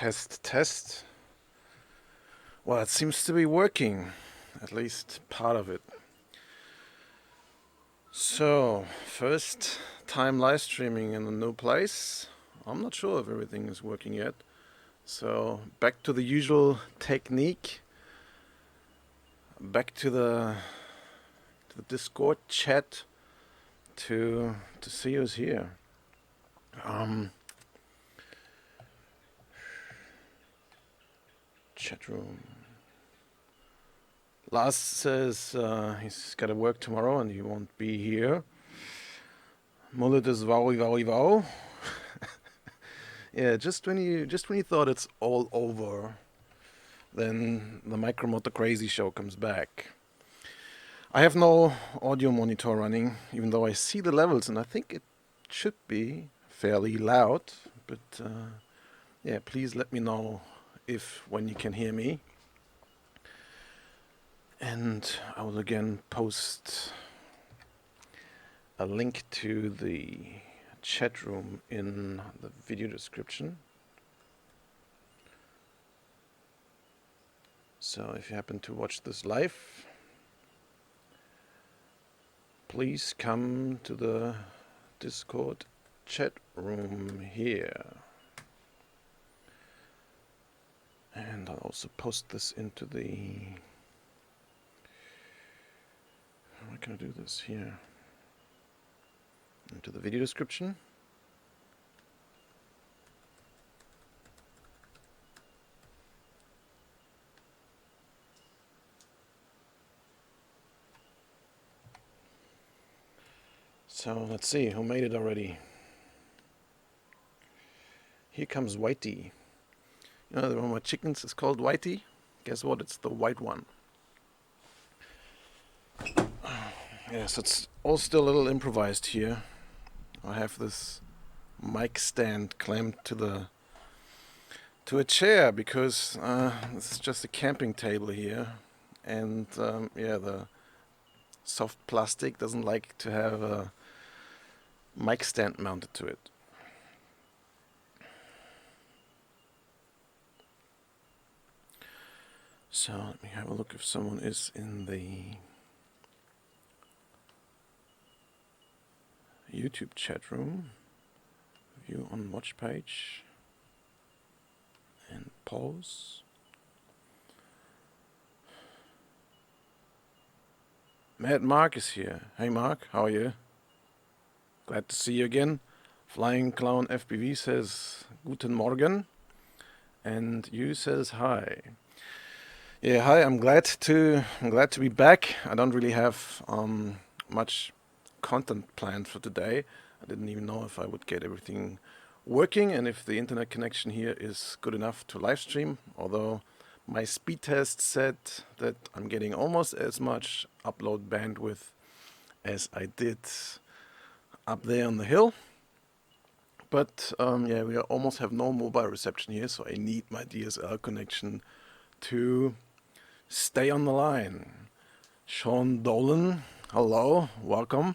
Test, test. Well, it seems to be working, at least part of it. So, first time live streaming in a new place. I'm not sure if everything is working yet. So, back to the usual technique. Back to the Discord chat to see who's here. Um, Chat room. Lars says he's got to work tomorrow and he won't be here. Mullet is wowie wowie wow. Yeah, just when you thought it's all over, then the Micromotor Crazy Show comes back. I have no audio monitor running, even though I see the levels and I think it should be fairly loud. But yeah, please let me know if when you can hear me. And I will again post a link to the chat room in the video description. So if you happen to watch this live, please come to the Discord chat room here. And I'll also post this into the... How can I do this here? Into the video description. So let's see who made it already. Here comes Whitey. You know, the one of my chickens is called Whitey. Guess what? It's the white one. Yes, it's all still a little improvised here. I have this mic stand clamped to a chair because this is just a camping table here, and yeah, the soft plastic doesn't like to have a mic stand mounted to it. So let me have a look if someone is in the YouTube chat room. View on watch page and pause. Mad Mark is here. Hey Mark, how are you? Glad to see you again. Flying Clown FPV says Guten Morgen, and you says hi. Yeah, hi. I'm glad to be back. I don't really have much content planned for today. I didn't even know if I would get everything working and if the internet connection here is good enough to live stream. Although my speed test said that I'm getting almost as much upload bandwidth as I did up there on the hill. But yeah, we almost have no mobile reception here, so I need my DSL connection to stay on the line. Sean Dolan, hello, welcome.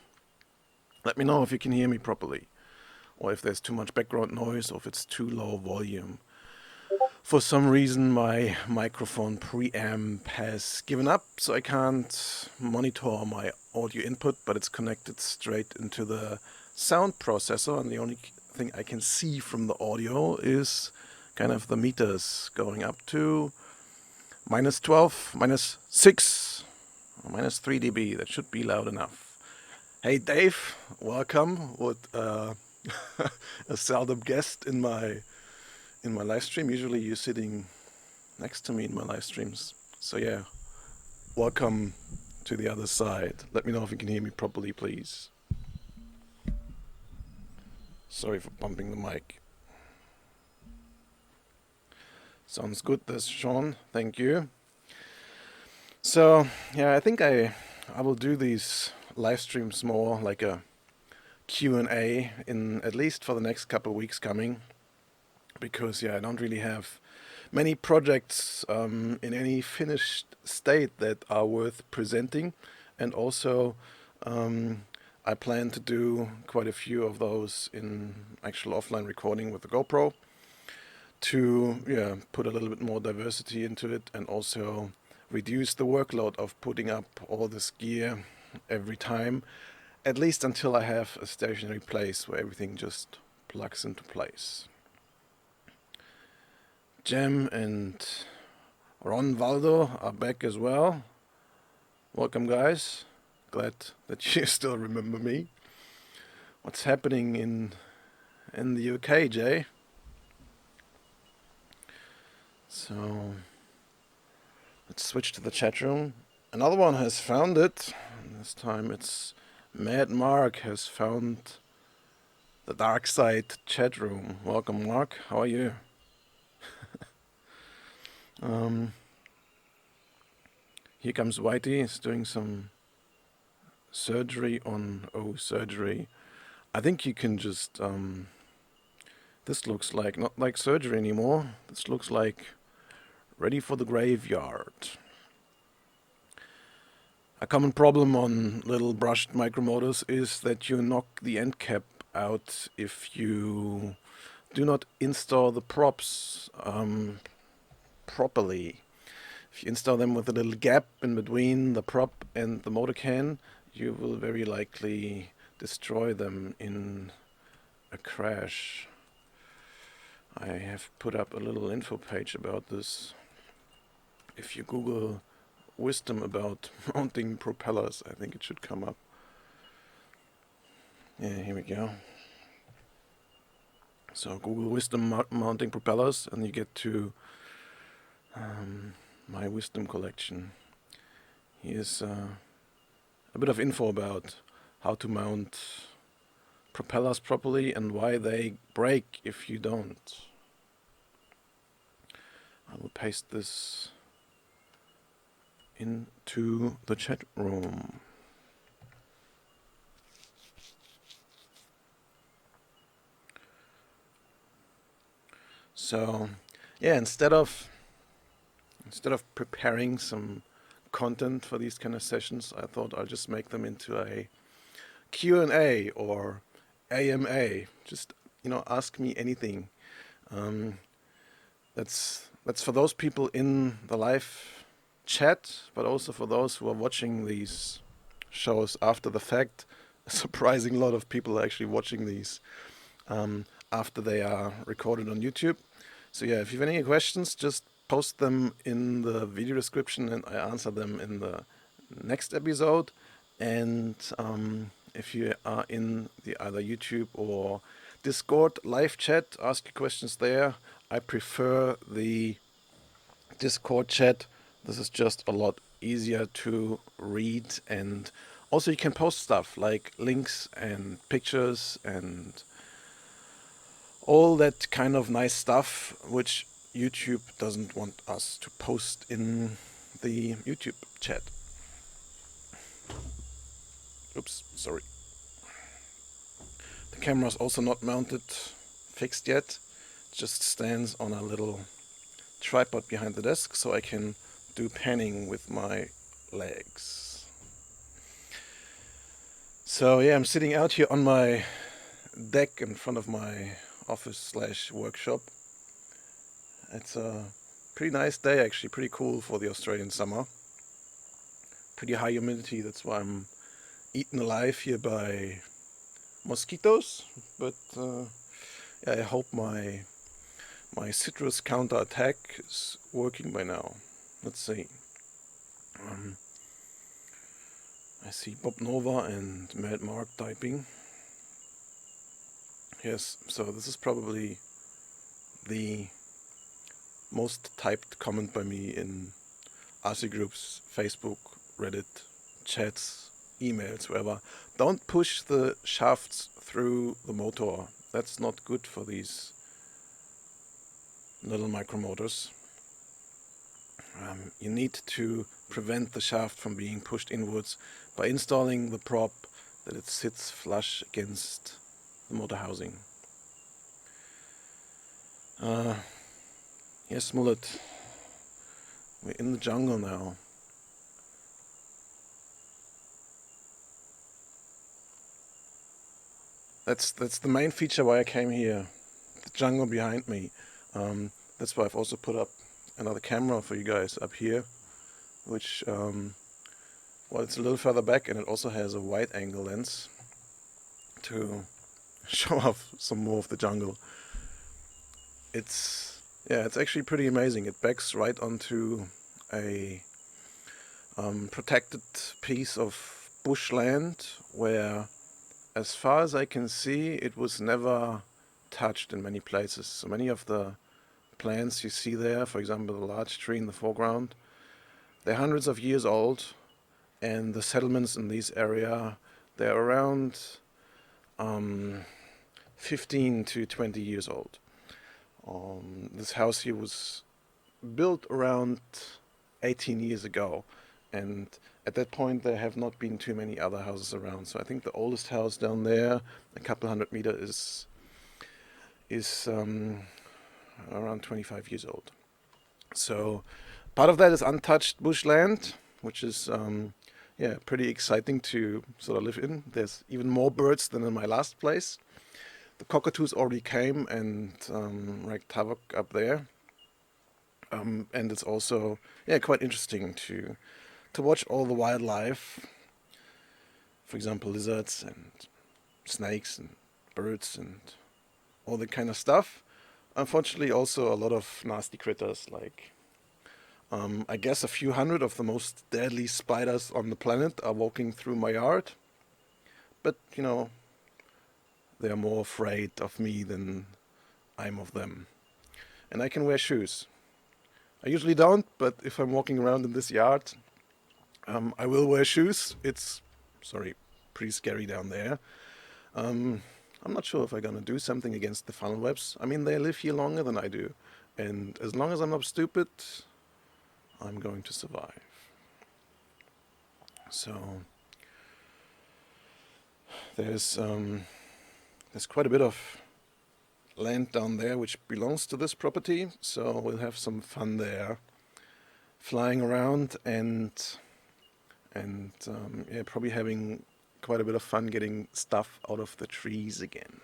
Let me know if you can hear me properly, or if there's too much background noise, or if it's too low volume. For some reason, my microphone preamp has given up, so I can't monitor my audio input, but it's connected straight into the sound processor, and the only thing I can see from the audio is kind of the meters going up to -12, -6, or -3 dB. That should be loud enough. Hey Dave, welcome. What a seldom guest in my live stream. Usually you're sitting next to me in my live streams. So yeah, welcome to the other side. Let me know if you can hear me properly, please. Sorry for bumping the mic. Sounds good, that's Sean. Thank you. So yeah, I think I will do these live streams more like a Q&A in at least for the next couple of weeks coming, because yeah, I don't really have many projects in any finished state that are worth presenting, and also I plan to do quite a few of those in actual offline recording with the GoPro to put a little bit more diversity into it and also reduce the workload of putting up all this gear every time, at least until I have a stationary place where everything just plugs into place. Jem and Ron Valdo are back as well. Welcome, guys. Glad that you still remember me. What's happening in the UK, Jay? So let's switch to the chat room. Another one has found it. This time it's Mad Mark has found the dark side chat room. Welcome, Mark. How are you? Here comes Whitey. He's doing some surgery on surgery. I think you can just this looks like not like surgery anymore. This looks like ready for the graveyard. A common problem on little brushed micromotors is that you knock the end cap out if you do not install the props properly. If you install them with a little gap in between the prop and the motor can, you will very likely destroy them in a crash. I have put up a little info page about this. If you Google wisdom about mounting propellers, I think it should come up. Yeah, here we go. So Google wisdom mounting propellers and you get to my wisdom collection. Here's a bit of info about how to mount propellers properly and why they break if you don't. I will paste this into the chat room. So, yeah, instead of preparing some content for these kind of sessions, I thought I'll just make them into a Q&A or AMA. Just, ask me anything. That's for those people in the live chat, but also for those who are watching these shows after the fact. A surprising lot of people are actually watching these after they are recorded on YouTube. So yeah, if you have any questions, just post them in the video description and I answer them in the next episode. And if you are in the either YouTube or Discord live chat, ask your questions there. I prefer the Discord chat. This is just a lot easier to read, and also you can post stuff like links and pictures and all that kind of nice stuff which YouTube doesn't want us to post in the YouTube chat. Oops, sorry. The camera is also not mounted, fixed yet. It just stands on a little tripod behind the desk so I can do panning with my legs. So yeah, I'm sitting out here on my deck in front of my office/workshop. It's a pretty nice day actually, pretty cool for the Australian summer. Pretty high humidity, that's why I'm eaten alive here by mosquitoes. But yeah, I hope my citrus counter-attack is working by now. Let's see. I see Bob Nova and Mad Mark typing. Yes, so this is probably the most typed comment by me in RC groups, Facebook, Reddit, chats, emails, wherever. Don't push the shafts through the motor. That's not good for these little micromotors. You need to prevent the shaft from being pushed inwards by installing the prop that it sits flush against the motor housing. Yes, Mullet, we're in the jungle now. That's the main feature why I came here. The jungle behind me. that's why I've also put up another camera for you guys up here, which, well, it's a little further back, and it also has a wide angle lens to show off some more of the jungle. It's actually pretty amazing. It backs right onto a protected piece of bushland where, as far as I can see, it was never touched in many places. So many of the plants you see there, for example, the large tree in the foreground, they're hundreds of years old, and the settlements in this area, they're around 15 to 20 years old. This house here was built around 18 years ago, and at that point there have not been too many other houses around. So I think the oldest house down there, a couple hundred meters, is around 25 years old. So part of that is untouched bushland, which is pretty exciting to sort of live in. There's even more birds than in my last place. The cockatoos already came and wreaked havoc up there. And it's also quite interesting to watch all the wildlife. For example, lizards and snakes and birds and all that kind of stuff. Unfortunately, also a lot of nasty critters like I guess a few hundred of the most deadly spiders on the planet are walking through my yard. But, they are more afraid of me than I'm of them. And I can wear shoes. I usually don't, but if I'm walking around in this yard, I will wear shoes. It's, pretty scary down there. I'm not sure if I'm gonna do something against the funnel webs. I mean, they live here longer than I do. And as long as I'm not stupid, I'm going to survive. So there's quite a bit of land down there which belongs to this property, so we'll have some fun there, flying around and probably having quite a bit of fun getting stuff out of the trees again.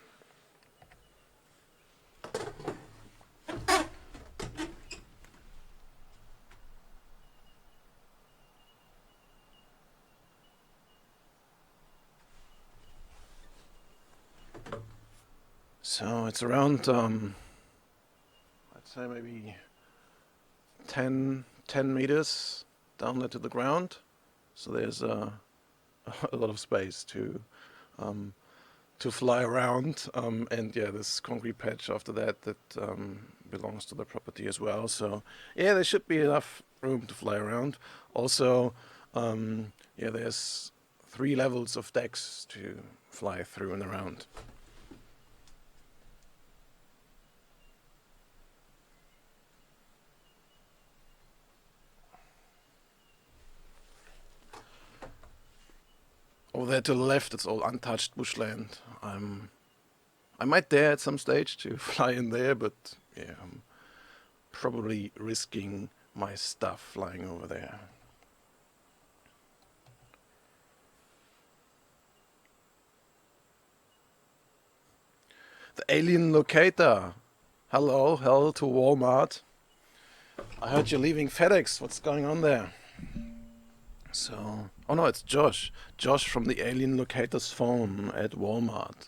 So it's around, I'd say maybe 10 meters down there to the ground. So there's a lot of space to fly around. And this concrete patch after that belongs to the property as well. So there should be enough room to fly around. Also, there's 3 levels of decks to fly through and around. Over there to the left, it's all untouched bushland. I might dare at some stage to fly in there, but I'm probably risking my stuff flying over there. The alien locator. Hello to Walmart. I heard you're leaving FedEx. What's going on there? So, oh no, it's Josh. Josh from the alien locator's phone at Walmart.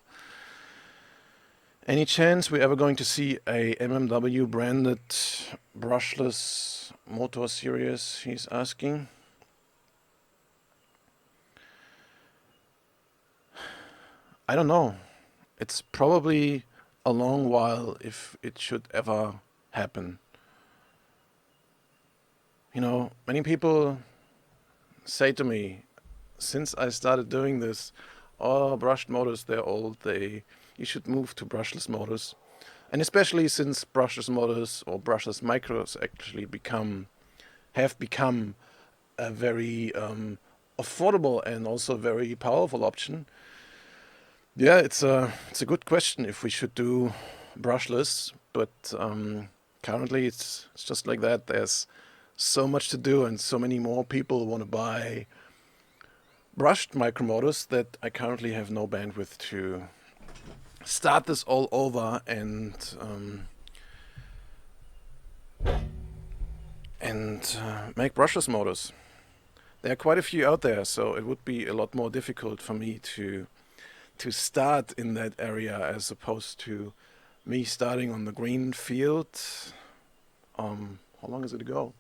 Any chance we're ever going to see a MMW branded brushless motor series, he's asking. I don't know. It's probably a long while if it should ever happen. Many people say to me, since I started doing this, brushed motors, they're old, you should move to brushless motors. And especially since brushless motors or brushless micros actually have become a very affordable and also very powerful option. Yeah, it's a good question if we should do brushless, but currently it's just like that. There's so much to do and so many more people want to buy brushed micromotors that I currently have no bandwidth to start this all over and and make brushless motors. There are quite a few out there, so it would be a lot more difficult for me to start in that area as opposed to me starting on the green field. How long is it ago?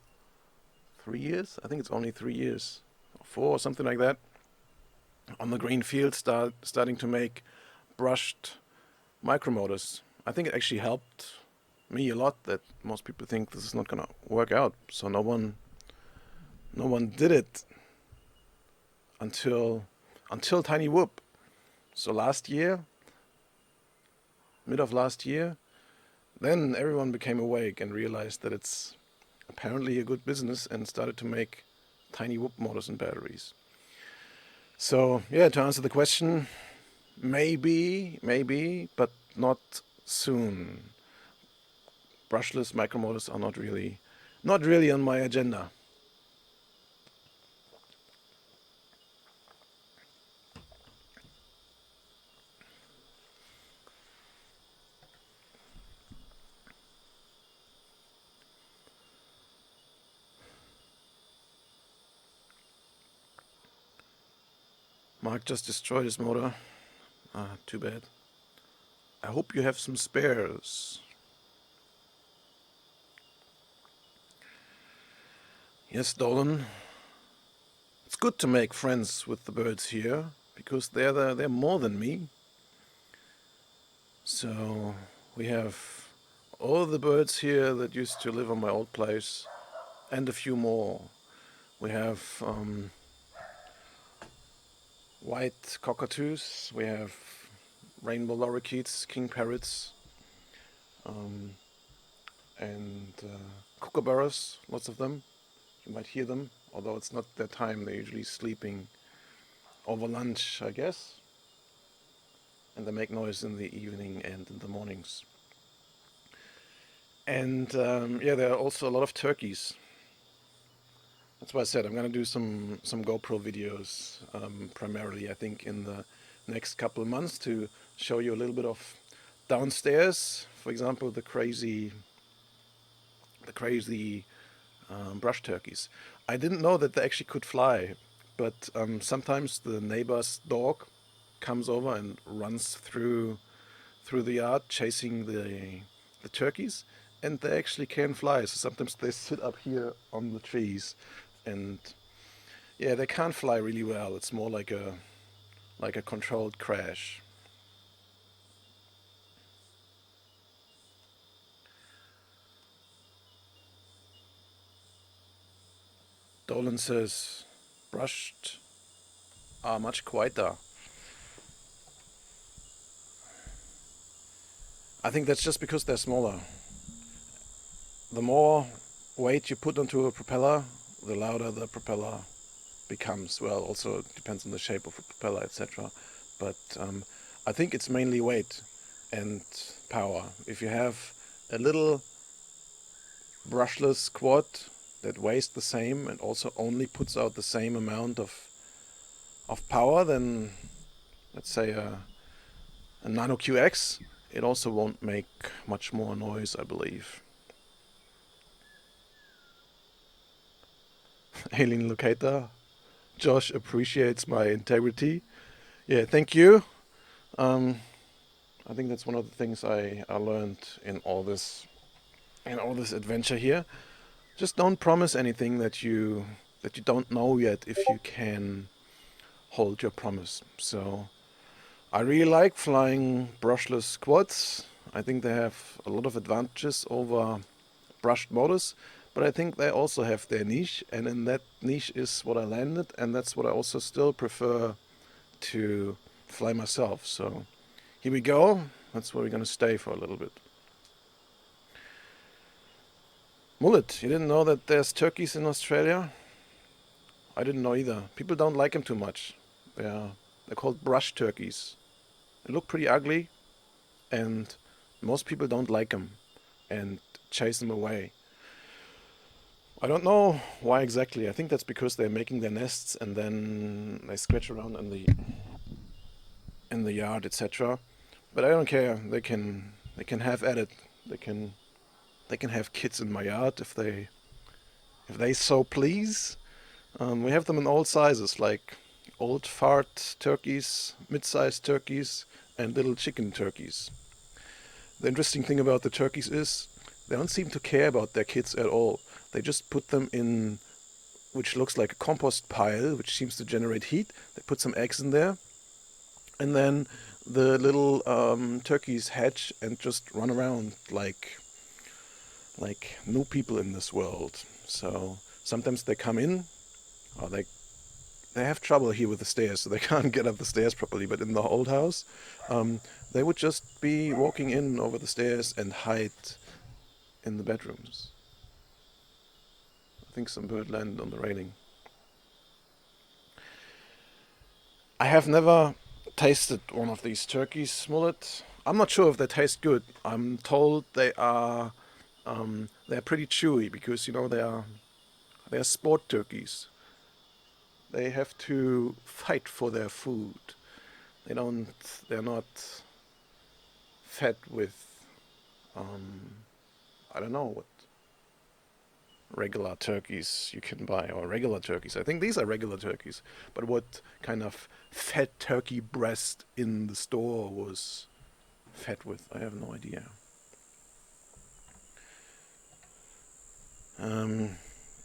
3 years? I think it's only 3 years, or 4, or something like that. On the green field, starting to make brushed micromotors. I think it actually helped me a lot that most people think this is not gonna work out. So no one did it until Tiny Whoop. So last year, mid of last year, then everyone became awake and realized that it's apparently a good business and started to make Tiny Whoop motors and batteries. So yeah, to answer the question, maybe, but not soon. Brushless micromotors are not really on my agenda. Mark just destroyed his motor. Too bad. I hope you have some spares. Yes, Dolan. It's good to make friends with the birds here because they're more than me. So we have all the birds here that used to live on my old place, and a few more. We have white cockatoos. We have rainbow lorikeets, king parrots, and kookaburras. Lots of them. You might hear them, although it's not their time. They're usually sleeping over lunch, I guess. And they make noise in the evening and in the mornings. And there are also a lot of turkeys. That's why I said I'm gonna do some GoPro videos, primarily I think in the next couple of months to show you a little bit of downstairs. For example, the crazy brush turkeys. I didn't know that they actually could fly, but sometimes the neighbor's dog comes over and runs through the yard chasing the turkeys, and they actually can fly. So sometimes they sit up here on the trees, and yeah, they can't fly really well. It's more like a controlled crash. Dolan says brushed are much quieter. I think that's just because they're smaller. The more weight you put onto a propeller, the louder the propeller becomes. Well, also it depends on the shape of the propeller, etc. But I think it's mainly weight and power. If you have a little brushless quad that weighs the same and also only puts out the same amount of power, then let's say a Nano QX, it also won't make much more noise, I believe. Alien Locator, Josh appreciates my integrity. Yeah, thank you. I think that's one of the things I learned in all this adventure here. Just don't promise anything that you don't know yet if you can hold your promise. So I really like flying brushless quads. I think they have a lot of advantages over brushed motors, but I think they also have their niche, and in that niche is what I landed, and that's what I also still prefer to fly myself. So here we go. That's where we're gonna stay for a little bit. Mullet, you didn't know that there's turkeys in Australia? I didn't know either. People don't like them too much. They're called brush turkeys. They look pretty ugly, and most people don't like them and chase them away. I don't know why exactly. I think that's because they're making their nests and then they scratch around in the yard, etc. But I don't care. They can have at it. They can have kids in my yard if they if they so please. We have them in all sizes, like old fart turkeys, mid-sized turkeys, and little chicken turkeys. The interesting thing about the turkeys is they don't seem to care about their kids at all. They just put them in, which looks like a compost pile, which seems to generate heat. They put some eggs in there, and then the little turkeys hatch and just run around like new people in this world. So sometimes they come in, or they have trouble here with the stairs, so they can't get up the stairs properly. But in the old house, they would just be walking in over the stairs and hide in the bedrooms. I think some bird landed on the railing. I have never tasted one of these turkeys, Smollett. I'm not sure if they taste good. I'm told they're pretty chewy because they're sport turkeys. They have to fight for their food. They don't. They're not fed with I don't know what regular turkeys you can buy, or regular turkeys. I think these are regular turkeys. But what kind of fed turkey breast in the store was fed with, I have no idea.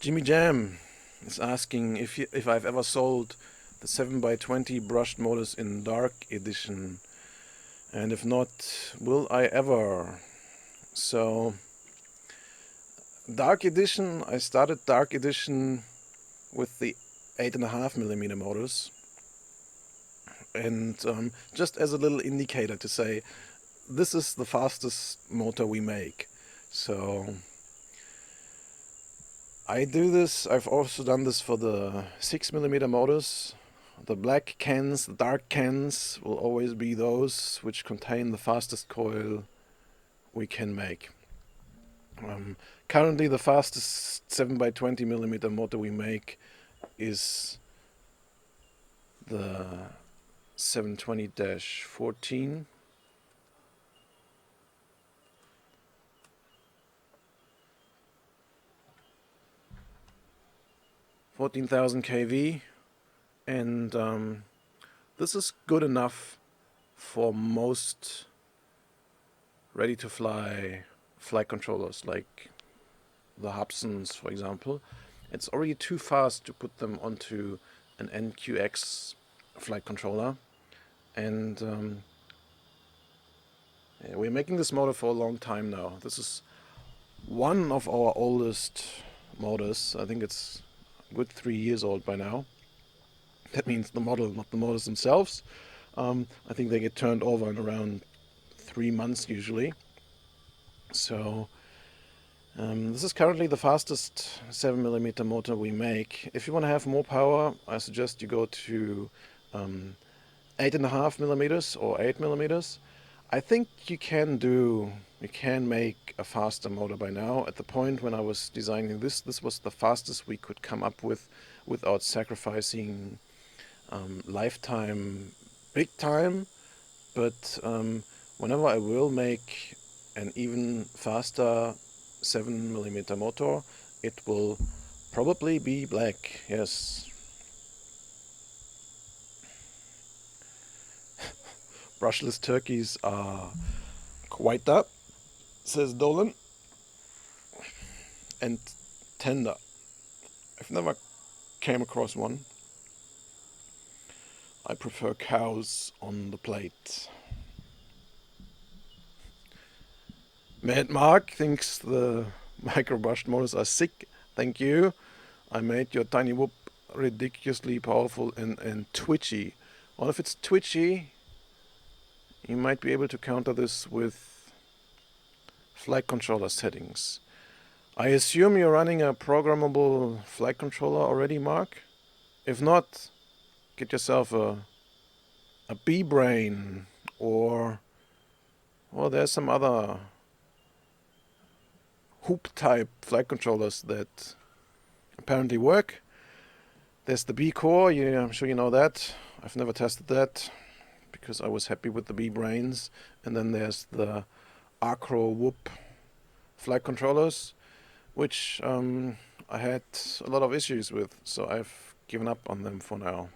Jimmy Jam is asking if I've ever sold the 7x20 brushed motors in Dark Edition, and if not, will I ever? So, Dark Edition, I started Dark Edition with the 8.5mm motors, and just as a little indicator to say, this is the fastest motor we make. So I do this. I've also done this for the 6mm motors. The black cans, the dark cans, will always be those which contain the fastest coil we can make. Currently, the fastest 7x20mm motor we make is the 720-14. $14,000 kV, and this is good enough for most ready-to-fly flight controllers, like the Hobsons, for example. It's already too fast to put them onto an NQX flight controller, and yeah, we're making this motor for a long time now. This is one of our oldest motors. I think it's a good 3 years old by now. That means the model, not the motors themselves. I think they get turned over in around 3 months usually. So this is currently the fastest 7mm motor we make. If you want to have more power, I suggest you go to 8.5mm or 8mm. I think you can make a faster motor by now. At the point when I was designing this was the fastest we could come up with without sacrificing lifetime big time. But whenever I will make an even faster 7mm motor, it will probably be black, yes. Brushless turkeys are quite up, says Dolan, and tender. I've never came across one. I prefer cows on the plate. Mad Mark thinks the micro-brushed motors are sick. Thank you. I made your tiny whoop ridiculously powerful and twitchy. Well, if it's twitchy, you might be able to counter this with flight controller settings. I assume you're running a programmable flight controller already, Mark? If not, get yourself a B-Brain, or well, there's some other hoop type flight controllers that apparently work. There's the B-Core, yeah, I'm sure you know that. I've never tested that because I was happy with the B-Brains. And then there's the Acro Whoop flight controllers, which I had a lot of issues with, so I've given up on them for now.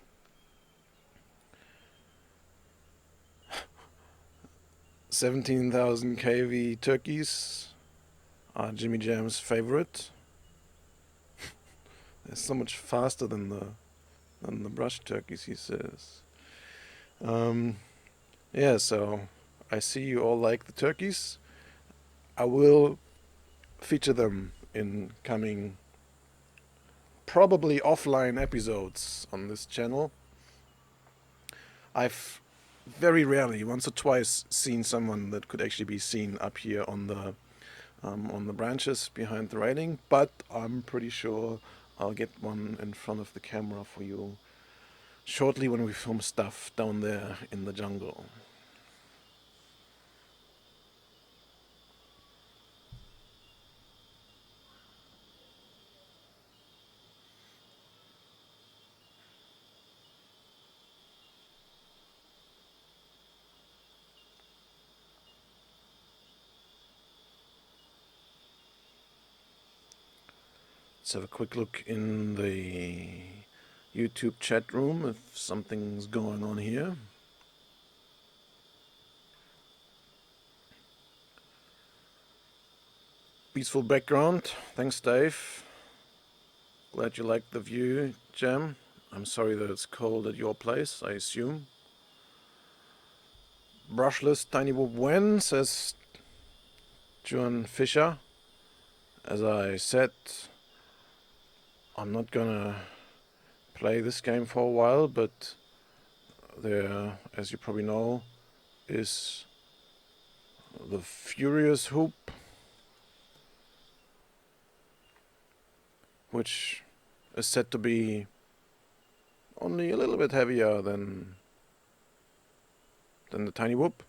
$17,000 kV turkeys are Jimmy Jam's favorite. They're so much faster than the brush turkeys, he says. Yeah, so I see you all like the turkeys. I will feature them in coming, probably offline episodes on this channel. I've very rarely, once or twice, seen someone that could actually be seen up here on the branches behind the railing, but I'm pretty sure I'll get one in front of the camera for you shortly when we film stuff down there in the jungle. Let's have a quick look in the YouTube chat room if something's going on here. Peaceful background. Thanks, Dave. Glad you liked the view, Jam. I'm sorry that it's cold at your place, I assume. Brushless Tiny Whoop Wen, says John Fisher. As I said, I'm not gonna play this game for a while, but there, as you probably know, is the Furious Hoop, which is said to be only a little bit heavier than the Tiny Whoop.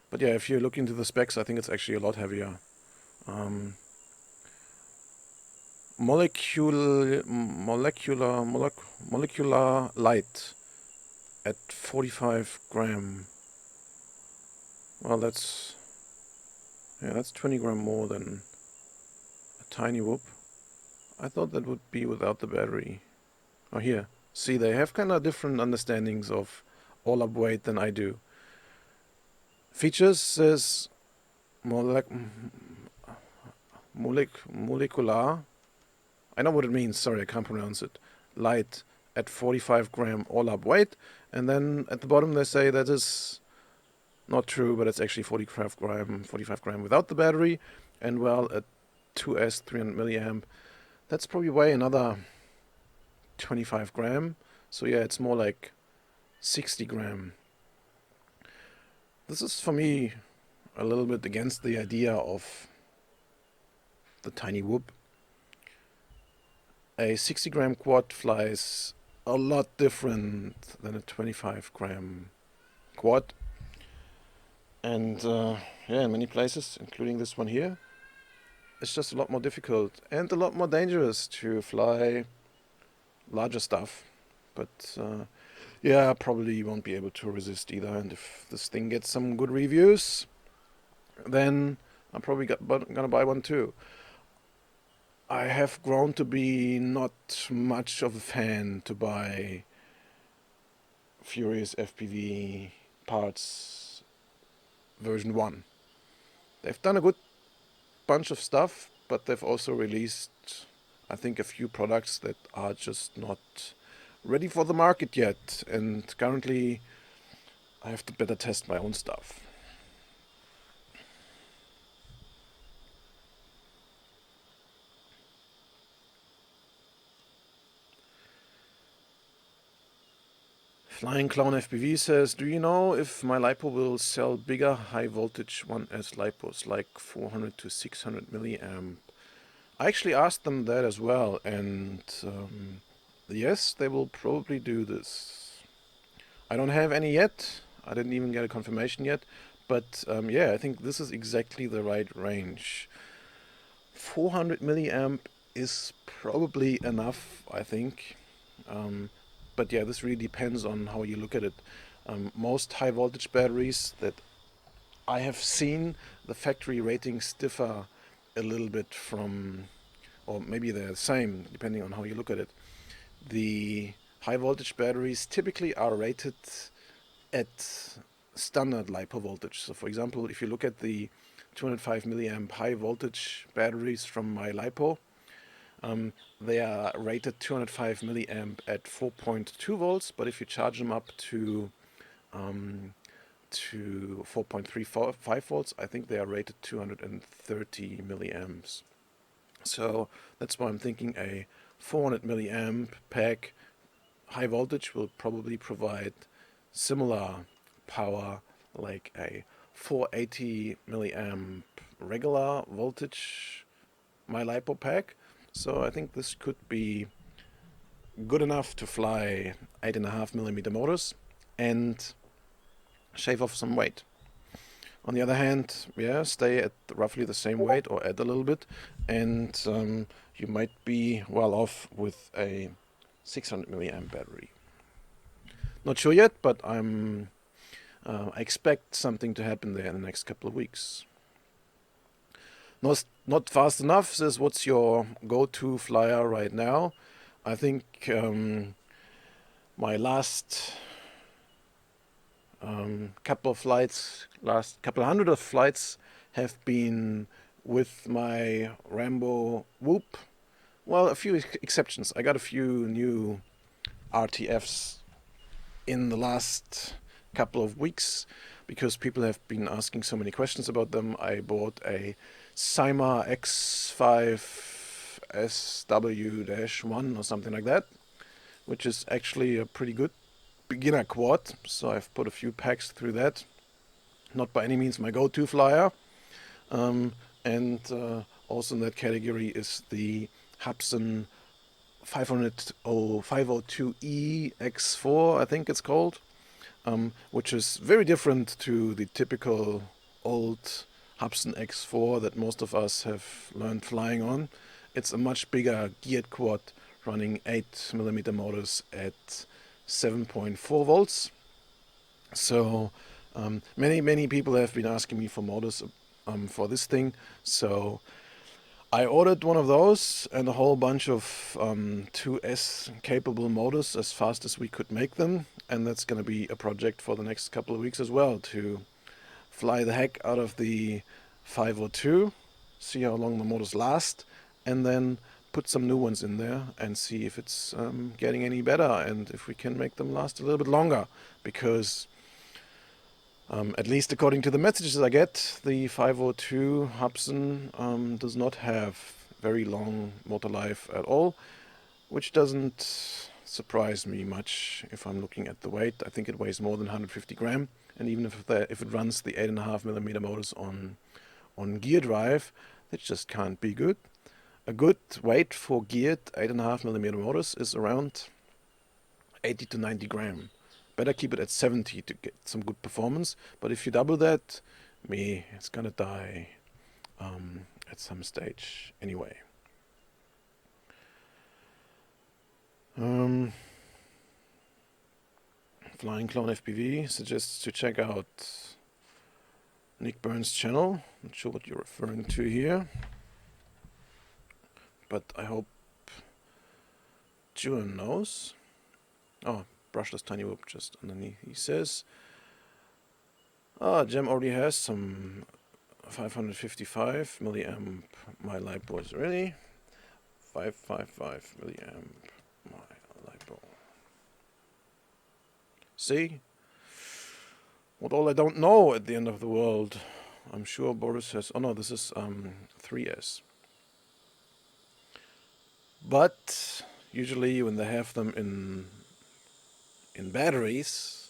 But yeah, if you look into the specs, I think it's actually a lot heavier. Molecular light at 45 gram. Well, that's 20 gram more than a Tiny Whoop. I thought that would be without the battery. Oh, here. See, they have kind of different understandings of all-up weight than I do. Features says molecular. I know what it means. Sorry, I can't pronounce it. Light at 45 gram all-up weight. And then at the bottom they say that is not true, but it's actually 45 gram without the battery. And well, at 2S 300 milliamp, that's probably weigh another 25 gram. So yeah, it's more like 60 gram. This is for me a little bit against the idea of the Tiny Whoop. A 60 gram quad flies a lot different than a 25 gram quad. And yeah, in many places, including this one here, it's just a lot more difficult and a lot more dangerous to fly larger stuff. But yeah, probably won't be able to resist either. And if this thing gets some good reviews, then I'm probably gonna buy one too. I have grown to be not much of a fan to buy Furious FPV parts version 1. They've done a good bunch of stuff, but they've also released, I think, a few products that are just not ready for the market yet. And currently, I have to better test my own stuff. Flying Clown FPV says, do you know if my LiPo will sell bigger high voltage 1S LiPos like 400 to 600 milliamp? I actually asked them that as well, and yes, they will probably do this. I don't have any yet. I didn't even get a confirmation yet, but yeah, I think this is exactly the right range. 400 milliamp is probably enough, I think. But yeah, this really depends on how you look at it. Most high voltage batteries that I have seen, the factory ratings differ a little bit from or maybe they're the same, depending on how you look at it. The high voltage batteries typically are rated at standard LiPo voltage. So for example, if you look at the 205 milliamp high voltage batteries from my LiPo, they are rated 205 milliamp at 4.2 volts, but if you charge them up to 4.35 volts, I think they are rated 230 milliamps. So that's why I'm thinking a 400 milliamp pack high voltage will probably provide similar power like a 480 milliamp regular voltage my LiPo pack. So I think this could be good enough to fly 8.5mm motors and shave off some weight. On the other hand, yeah, stay at roughly the same weight or add a little bit, and you might be well off with a 600 milliamp battery. Not sure yet, but I expect something to happen there in the next couple of weeks. Not fast enough says, what's your go-to flyer right now? I think my last couple of flights, last couple hundred of flights have been with my Rambo Whoop. Well, a few exceptions. I got a few new RTFs in the last couple of weeks because people have been asking so many questions about them. I bought a Cyma X5 SW-1 or something like that, which is actually a pretty good beginner quad. So I've put a few packs through that. Not by any means my go-to flyer. Also in that category is the Hubsan 502E X4, I think it's called, which is very different to the typical old Hubsan X4 that most of us have learned flying on. It's a much bigger geared quad running 8mm motors at 7.4 volts. So many people have been asking me for motors for this thing. So I ordered one of those and a whole bunch of 2S capable motors as fast as we could make them. And that's going to be a project for the next couple of weeks as well, to fly the heck out of the 502, see how long the motors last, and then put some new ones in there and see if it's getting any better and if we can make them last a little bit longer. Because at least according to the messages I get, the 502 Hubsan does not have very long motor life at all, which doesn't surprise me much if I'm looking at the weight. I think it weighs more than 150 gram, and even if it runs the 8.5mm motors on gear drive, that just can't be good. A good weight for geared 8.5mm motors is around 80 to 90 gram. Better keep it at 70 to get some good performance, but if you double that, it's gonna die at some stage anyway. Flying Clone FPV suggests to check out Nick Burns' channel. Not sure what you're referring to here, but I hope Julian knows. Oh, brushless tiny whoop just underneath. He says, Jem already has some 555 milliamp. My LiPo is ready. 555 milliamp. My LiPo. See? What all I don't know at the end of the world. I'm sure Boris has... Oh no, this is 3S. But usually when they have them in batteries,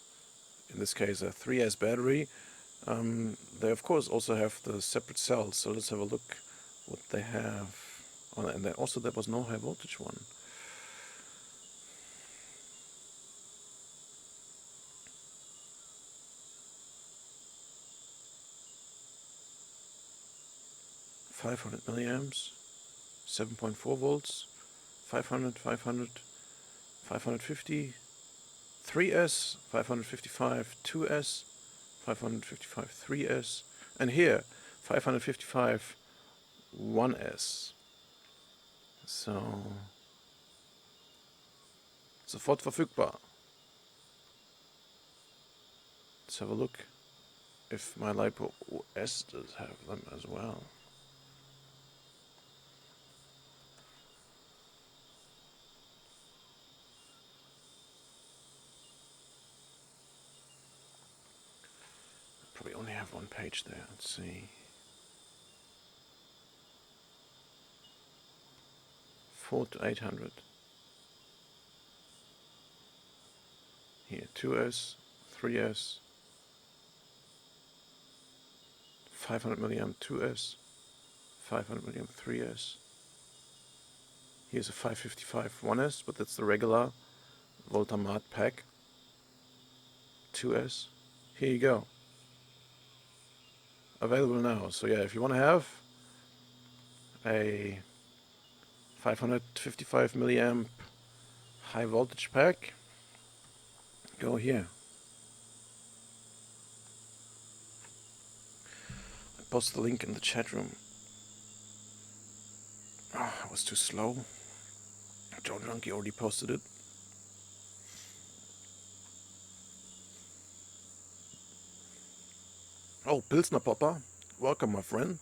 in this case a 3S battery, they of course also have the separate cells. So let's have a look what they have. Oh, and there was no high voltage one. .500 milliamps, 7.4 volts, 500, 550, 3S, 555, 2S, 555, 3S, and here 555, 1S. So, sofort verfügbar. Let's have a look if my Lipo OS does have them as well. Probably only have one page there. Let's see. 4 to 800. Here, 2S, 3S, 500 milliamp 2S, 500 milliamp 3S. Here's a 555 1S, but that's the regular Voltamat pack. 2S. Here you go. Available now. So yeah, if you want to have a 555 milliamp high voltage pack, go here. I post the link in the chat room. Oh, I was too slow. Joe Junkie already posted it. Oh, Pilsner Popper. Welcome, my friend.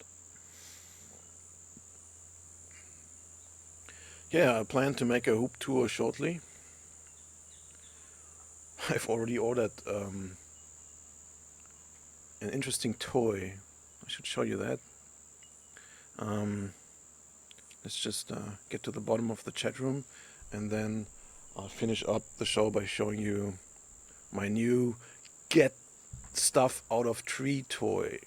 Yeah, I plan to make a hoop tour shortly. I've already ordered an interesting toy. I should show you that. Let's just get to the bottom of the chat room, and then I'll finish up the show by showing you my new Get Stuff Out of Tree toy.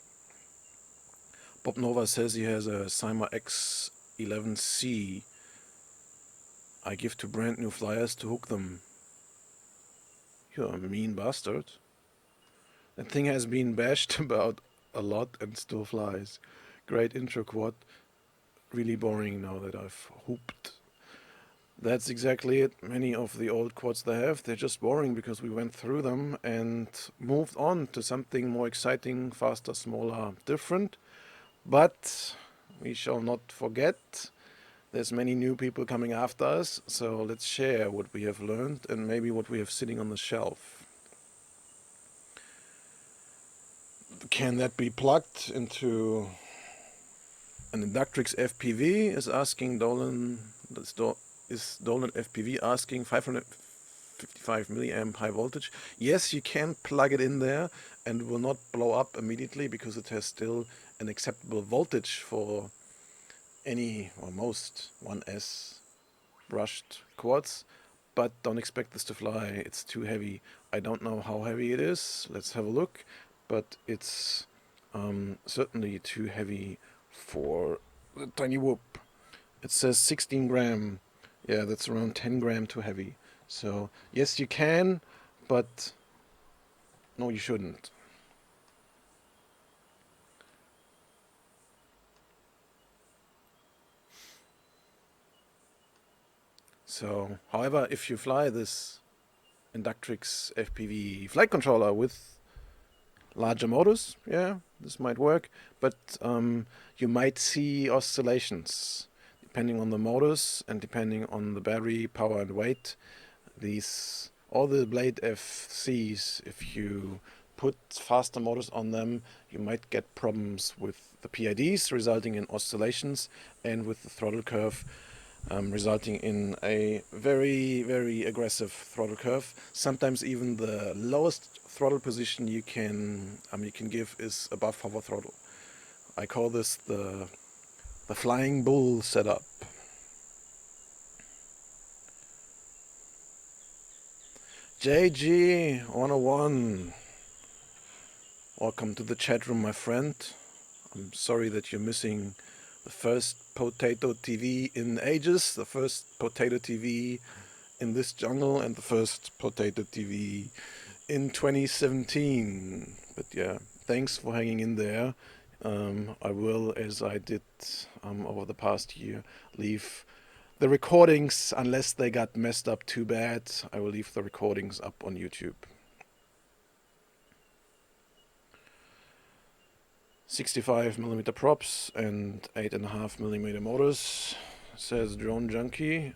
Bob Nova says he has a Cyma X11C. I give to brand new flyers to hook them. You're a mean bastard. That thing has been bashed about a lot and still flies. Great intro quad. Really boring now that I've hooped. That's exactly it. Many of the old quads they have, they're just boring because we went through them and moved on to something more exciting, faster, smaller, different. But we shall not forget there's many new people coming after us, so let's share what we have learned and maybe what we have sitting on the shelf. Can that be plugged into an Inductrix FPV? Is asking Dolan. Is Dolan FPV asking 555 milliamp high voltage? Yes, you can plug it in there and it will not blow up immediately because it has still an acceptable voltage for any or most 1S brushed quads. But don't expect this to fly. It's too heavy. I don't know how heavy it is. Let's have a look. But it's certainly too heavy for the tiny whoop. It says 16 gram. Yeah, that's around 10 gram too heavy. So yes, you can, but no, you shouldn't. So, however, if you fly this Inductrix FPV flight controller with larger motors, yeah, this might work, but you might see oscillations depending on the motors and depending on the battery power and weight. All the Blade FCs, if you put faster motors on them, you might get problems with the PIDs, resulting in oscillations, and with the throttle curve, resulting in a very, very aggressive throttle curve. Sometimes even the lowest throttle position you can give is above hover throttle. I call this the flying bull setup. JG101, welcome to the chat room, my friend. I'm sorry that you're missing the first Potato TV in ages, the first Potato TV in this jungle, and the first Potato TV in 2017. But yeah, thanks for hanging in there. I will, as I did over the past year, leave the recordings, unless they got messed up too bad, I will leave the recordings up on YouTube. 65mm props and 8.5mm motors. says Drone Junkie.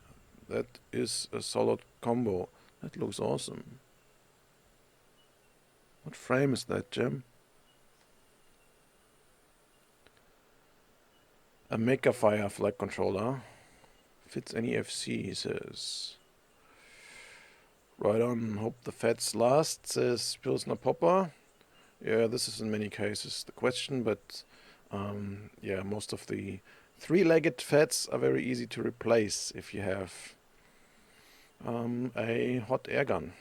That is a solid combo. That looks awesome. What frame is that, Jim? A Makefire flag controller. Fits any FC, he says. Right on. Hope the fats last, says Pilsner Popper. Yeah, this is in many cases the question, but yeah, most of the three-legged fats are very easy to replace if you have a hot air gun.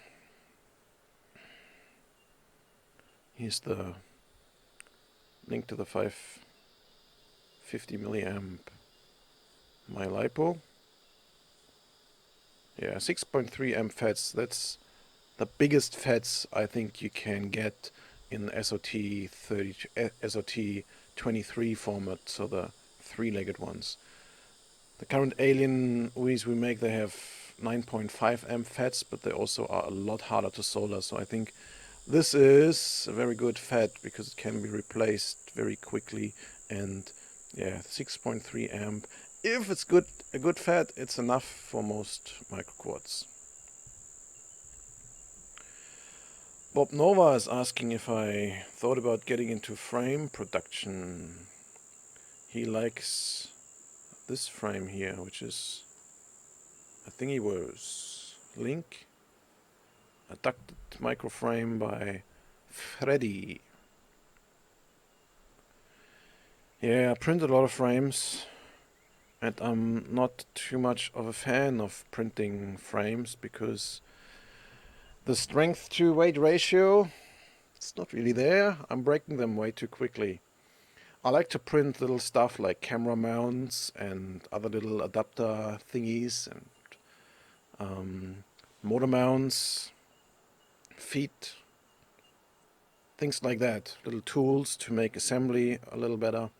Here's the link to the 550 milliamp MyLipo. Yeah, 6.3 amp fats. That's the biggest fats I think you can get in SOT 23 format, so the three-legged ones. The current Alien UIs we make, they have 9.5 amp fats, but they also are a lot harder to solder. So I think this is a very good fat because it can be replaced very quickly. And yeah, 6.3 amp. If it's a good fat, it's enough for most microquads. Bob Nova is asking if I thought about getting into frame production. He likes this frame here, which is a Thingiverse Link, a ducted microframe by Freddy. Yeah, I print a lot of frames, and I'm not too much of a fan of printing frames because the strength to weight ratio, it's not really there. I'm breaking them way too quickly. I like to print little stuff like camera mounts and other little adapter thingies and motor mounts, feet, things like that. Little tools to make assembly a little better.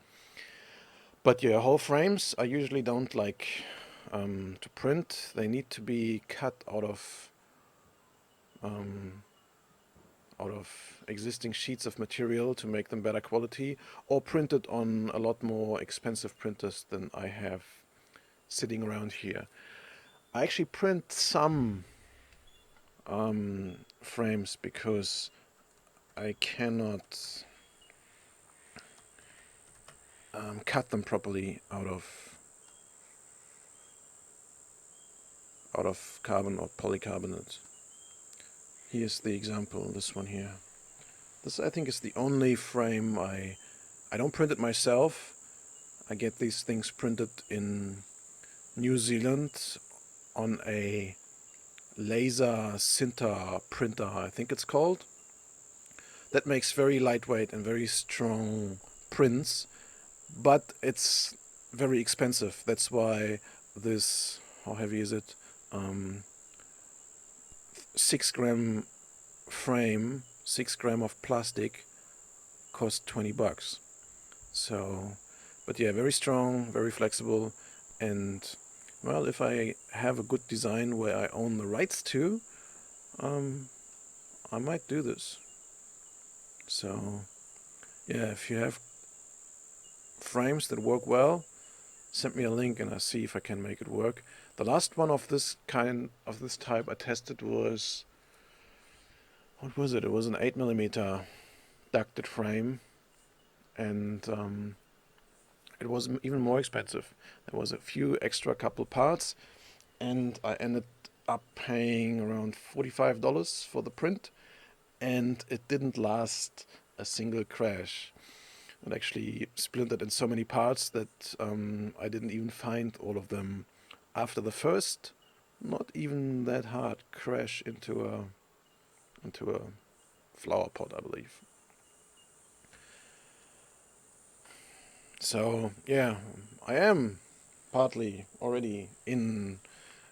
But yeah, whole frames I usually don't like to print. They need to be cut out of existing sheets of material to make them better quality, or printed on a lot more expensive printers than I have sitting around here. I actually print some frames because I cannot cut them properly out of carbon or polycarbonate. Here's the example, this one here. This I think is the only frame I don't print it myself. I get these things printed in New Zealand on a laser sinter printer, I think it's called. That makes very lightweight and very strong prints, but it's very expensive. That's why this, how heavy is it? 6-gram frame, 6 gram of plastic cost $20. So, but yeah, very strong, very flexible, and well, if I have a good design where I own the rights to, I might do this. So, yeah, if you have frames that work well, send me a link and I'll see if I can make it work. The last one of this type I tested was, what was it? It was an 8mm ducted frame, and it was even more expensive. There was a few extra couple parts, and I ended up paying around $45 for the print, and it didn't last a single crash. It actually splintered in so many parts that I didn't even find all of them after the first, not even that hard crash into a flower pot, I believe. So yeah, I am partly already in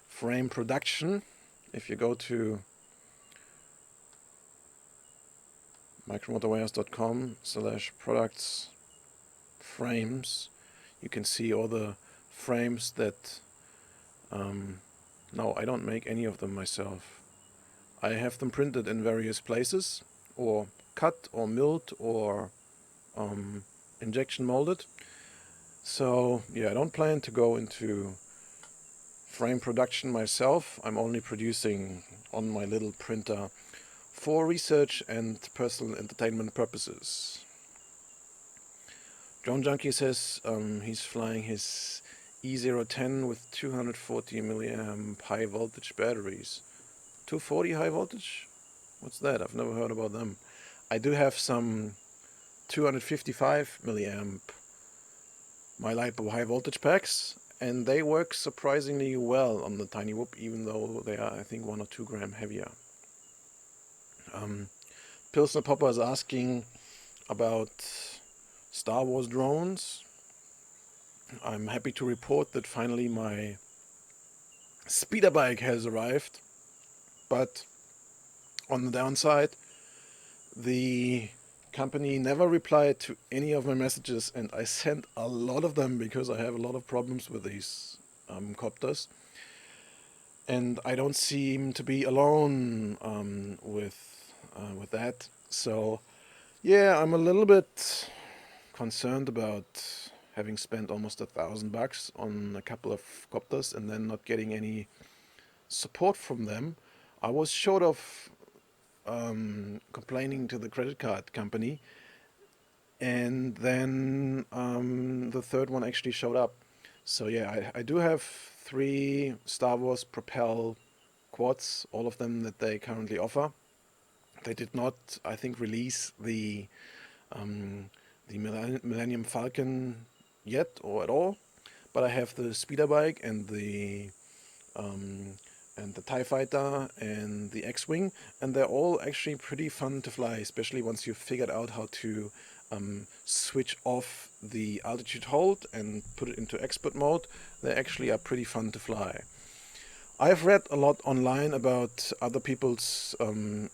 frame production. If you go to micromotorwarehouse.com/products frames, you can see all the frames that no, I don't make any of them myself. I have them printed in various places, or cut or milled or injection molded. So yeah, I don't plan to go into frame production myself. I'm only producing on my little printer for research and personal entertainment purposes. Drone Junkie says he's flying his E010 with 240 milliamp high voltage batteries. 240 high voltage? What's that? I've never heard about them. I do have some 255 milliamp MyLipo high voltage packs, and they work surprisingly well on the Tiny Whoop, even though they are, I think, 1 or 2 gram heavier. Pilsner Popper is asking about Star Wars drones. I'm happy to report that finally my speeder bike has arrived, but on the downside, the company never replied to any of my messages, and I sent a lot of them because I have a lot of problems with these copters, and I don't seem to be alone with that. So yeah, I'm a little bit concerned about having spent almost $1,000 on a couple of copters and then not getting any support from them. I was short of complaining to the credit card company, and then the third one actually showed up. So yeah, I do have 3 Star Wars Propel quads, all of them that they currently offer. They did not, I think, release the Millennium Falcon yet or at all, but I have the speeder bike and the TIE Fighter and the X-Wing, and they're all actually pretty fun to fly, especially once you've figured out how to switch off the altitude hold and put it into expert mode. They actually are pretty fun to fly. I've read a lot online about other people's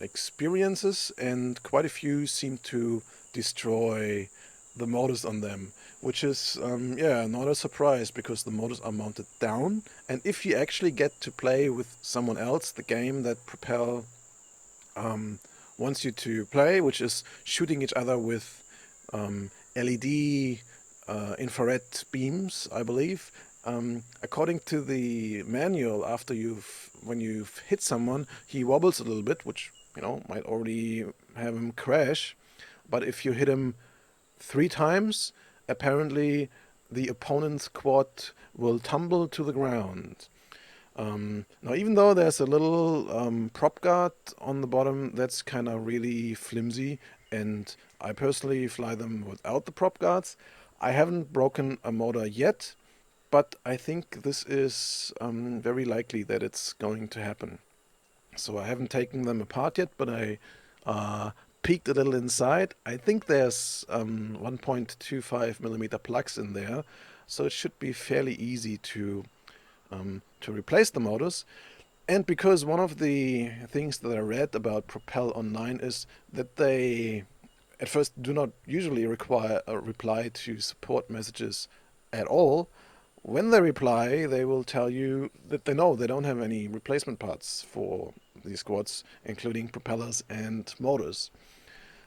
experiences, and quite a few seem to destroy the motors on them, which is not a surprise because the motors are mounted down, and if you actually get to play with someone else, the game that Propel wants you to play, which is shooting each other with LED infrared beams, I believe. According to the manual, when you've hit someone, he wobbles a little bit, which might already have him crash. But if you hit him 3 times, apparently the opponent's quad will tumble to the ground. Now, even though there's a little prop guard on the bottom, that's kind of really flimsy, and I personally fly them without the prop guards. I haven't broken a motor yet, but I think this is very likely that it's going to happen. So I haven't taken them apart yet, but I peeked a little inside. I think there's 1.25 millimeter plugs in there, so it should be fairly easy to replace the motors. And because one of the things that I read about Propel Online is that they at first do not usually require a reply to support messages at all. When they reply, they will tell you that they know they don't have any replacement parts for these quads, including propellers and motors.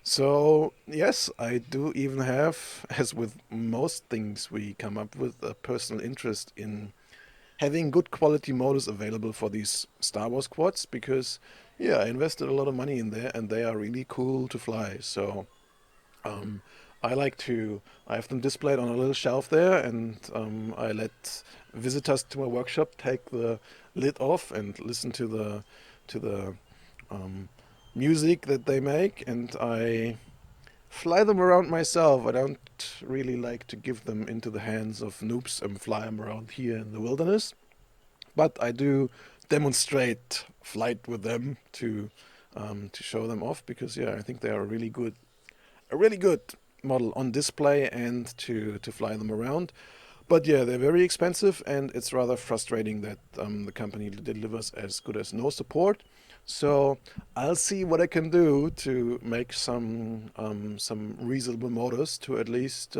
So yes, I do even have, as with most things we come up with, a personal interest in having good quality motors available for these Star Wars quads, because I invested a lot of money in there and they are really cool to fly. So I have them displayed on a little shelf there, and I let visitors to my workshop take the lid off and listen to the music that they make, and I fly them around myself. I don't really like to give them into the hands of noobs and fly them around here in the wilderness, but I do demonstrate flight with them to show them off, because I think they are a really good model on display and to fly them around. But they're very expensive, and it's rather frustrating that the company delivers as good as no support. So I'll see what I can do to make some reasonable motors to at least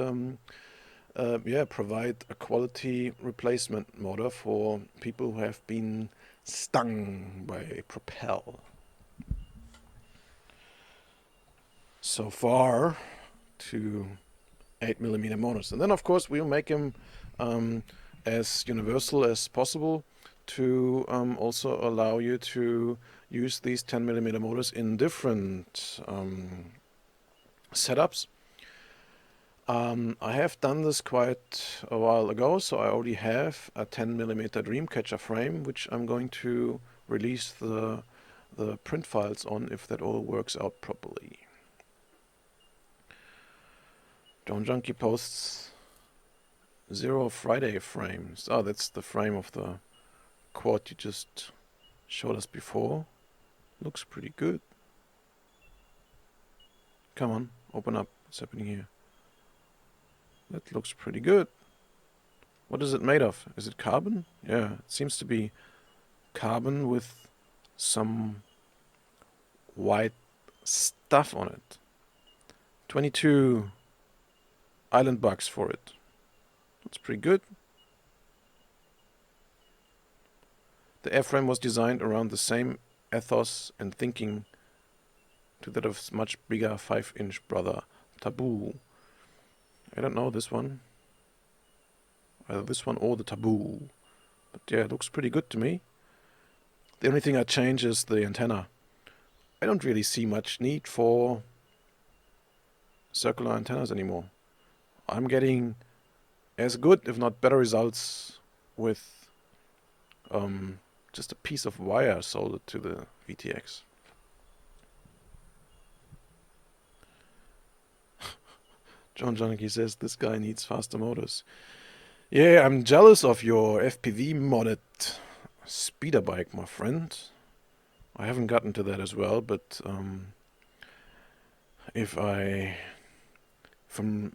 provide a quality replacement motor for people who have been stung by Propel. So far to 8mm motors, and then of course we'll make them as universal as possible to also allow you to use these 10mm motors in different setups. I have done this quite a while ago, so I already have a 10mm Dreamcatcher frame, which I'm going to release the print files on if that all works out properly. Drone Junkie posts 0 Friday frames. Oh, that's the frame of the quad you just showed us before. Looks pretty good. Come on, open up. What's happening here? That looks pretty good. What is it made of? Is it carbon? Yeah, it seems to be carbon with some white stuff on it. 22 island bucks for it. That's pretty good. The airframe was designed around the same ethos and thinking to that of much bigger 5-inch brother, Taboo. I don't know this one. Either this one or the Taboo. But yeah, it looks pretty good to me. The only thing I change is the antenna. I don't really see much need for circular antennas anymore. I'm getting as good, if not better, results with just a piece of wire soldered to the VTX. John Joneke says this guy needs faster motors. Yeah, I'm jealous of your FPV modded speeder bike, my friend. I haven't gotten to that as well, but if I'm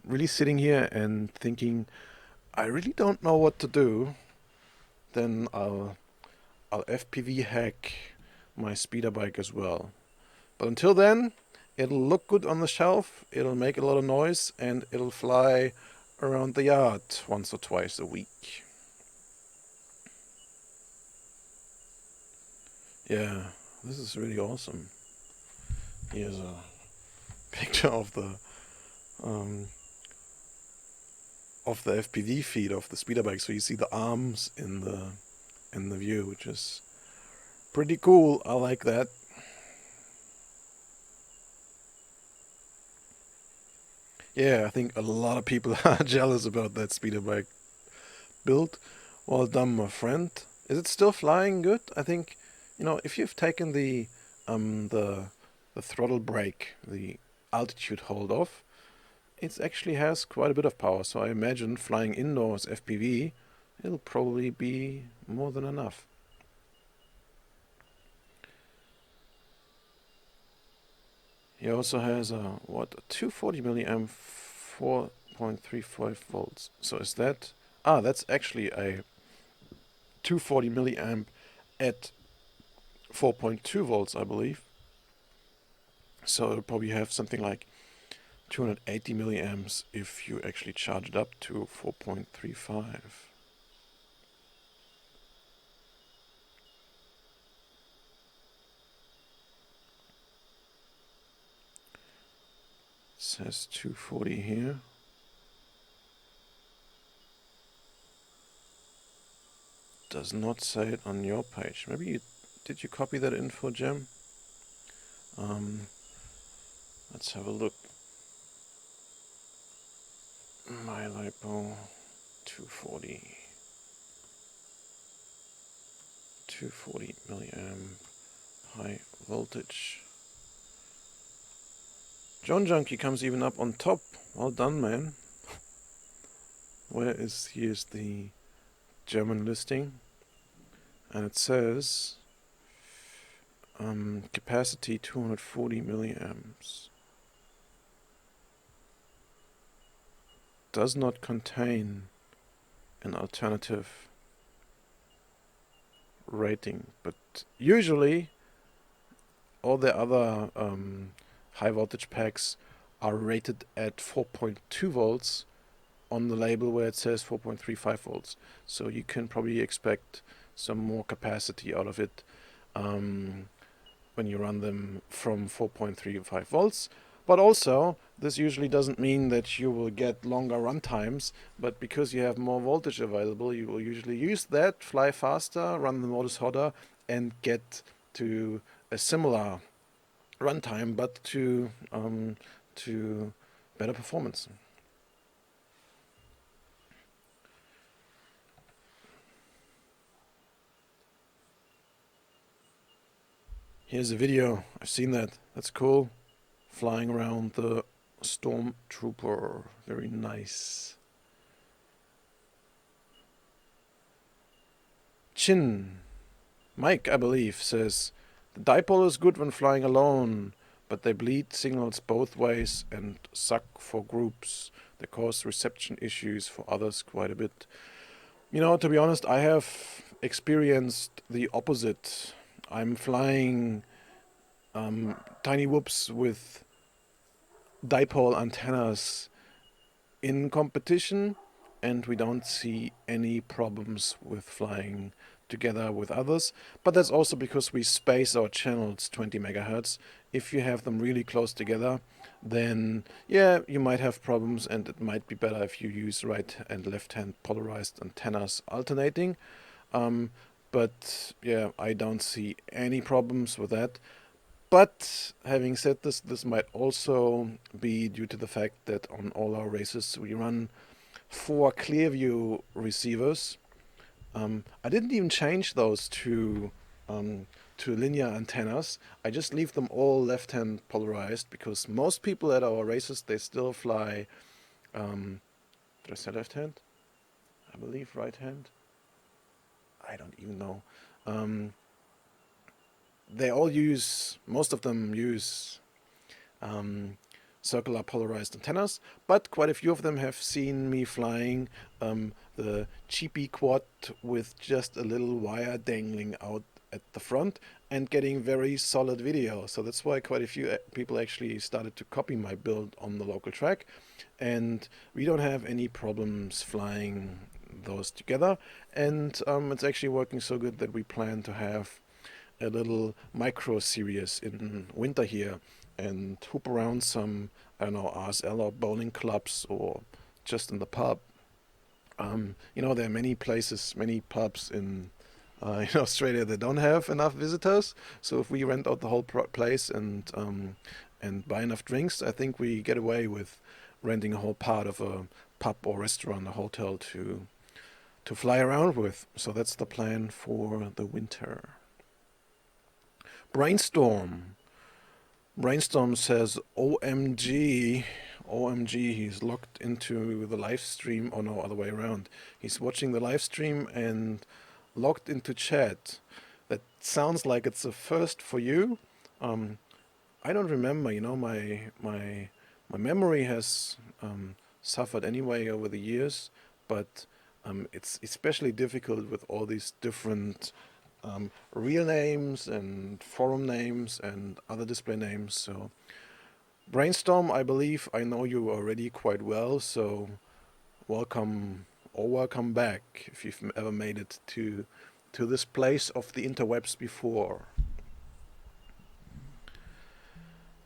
really sitting here and thinking I really don't know what to do, then I'll FPV hack my speeder bike as well. But until then, it'll look good on the shelf, it'll make a lot of noise, and it'll fly around the yard once or twice a week. Yeah, this is really awesome. Here's a picture of the FPV feed of the speeder bike, so you see the arms in the view, which is pretty cool. I like that. Yeah, I think a lot of people are jealous about that speeder bike build. Well done, my friend. Is it still flying good? I think, if you've taken the throttle brake, the altitude hold off, it actually has quite a bit of power. So I imagine flying indoors FPV, it'll probably be more than enough. He also has a 240 milliamp 4.35 volts. So is that... that's actually a 240 milliamp at 4.2 volts, I believe. So it'll probably have something like 280 milliamps if you actually charge it up to 4.35. It says 240 here. Does not say it on your page. Maybe did you copy that info, Jem? Let's have a look. MyLipo 240 milliamp high voltage. John Junkie comes even up on top. Well done, man. Here's the German listing, and it says capacity 240 milliamps. Does not contain an alternative rating, but usually all the other high voltage packs are rated at 4.2 volts on the label where it says 4.35 volts. So you can probably expect some more capacity out of it when you run them from 4.35 volts. But also, this usually doesn't mean that you will get longer run times, but because you have more voltage available, you will usually use that, fly faster, run the motors hotter, and get to a similar runtime, but to better performance. Here's a video. I've seen that. That's cool. Flying around the Stormtrooper. Very nice. Chin. Mike, I believe, says, the dipole is good when flying alone, but they bleed signals both ways and suck for groups. They cause reception issues for others quite a bit. You know, to be honest, I have experienced the opposite. I'm flying tiny whoops with dipole antennas in competition, and we don't see any problems with flying together with others. But that's also because we space our channels 20 megahertz. If you have them really close together, then yeah, you might have problems, and it might be better if you use right and left hand polarized antennas alternating. But yeah, I don't see any problems with that. But having said this, this might also be due to the fact that on all our races we run 4 Clearview receivers. I didn't even change those to linear antennas. I just leave them all left-hand polarized because most people at our races, they still fly, did I say left-hand? I believe right-hand. I don't even know. They all use, most of them use circular polarized antennas, but quite a few of them have seen me flying the cheapy quad with just a little wire dangling out at the front and getting very solid video. So that's why quite a few people actually started to copy my build on the local track, and we don't have any problems flying those together. And it's actually working so good that we plan to have a little micro series in winter here and hoop around some, I don't know, RSL or bowling clubs or just in the pub. You know, there are many places, many pubs in Australia that don't have enough visitors. So if we rent out the whole place and buy enough drinks, I think we get away with renting a whole part of a pub or restaurant, a hotel to fly around with. So that's the plan for the winter. Brainstorm says, OMG, he's locked into the live stream, or no, other way around. He's watching the live stream and logged into chat. That sounds like it's a first for you. I don't remember, my memory has suffered anyway over the years, but it's especially difficult with all these different real names and forum names and other display names. So Brainstorm, I believe I know you already quite well, so welcome or welcome back if you've ever made it to this place of the interwebs before.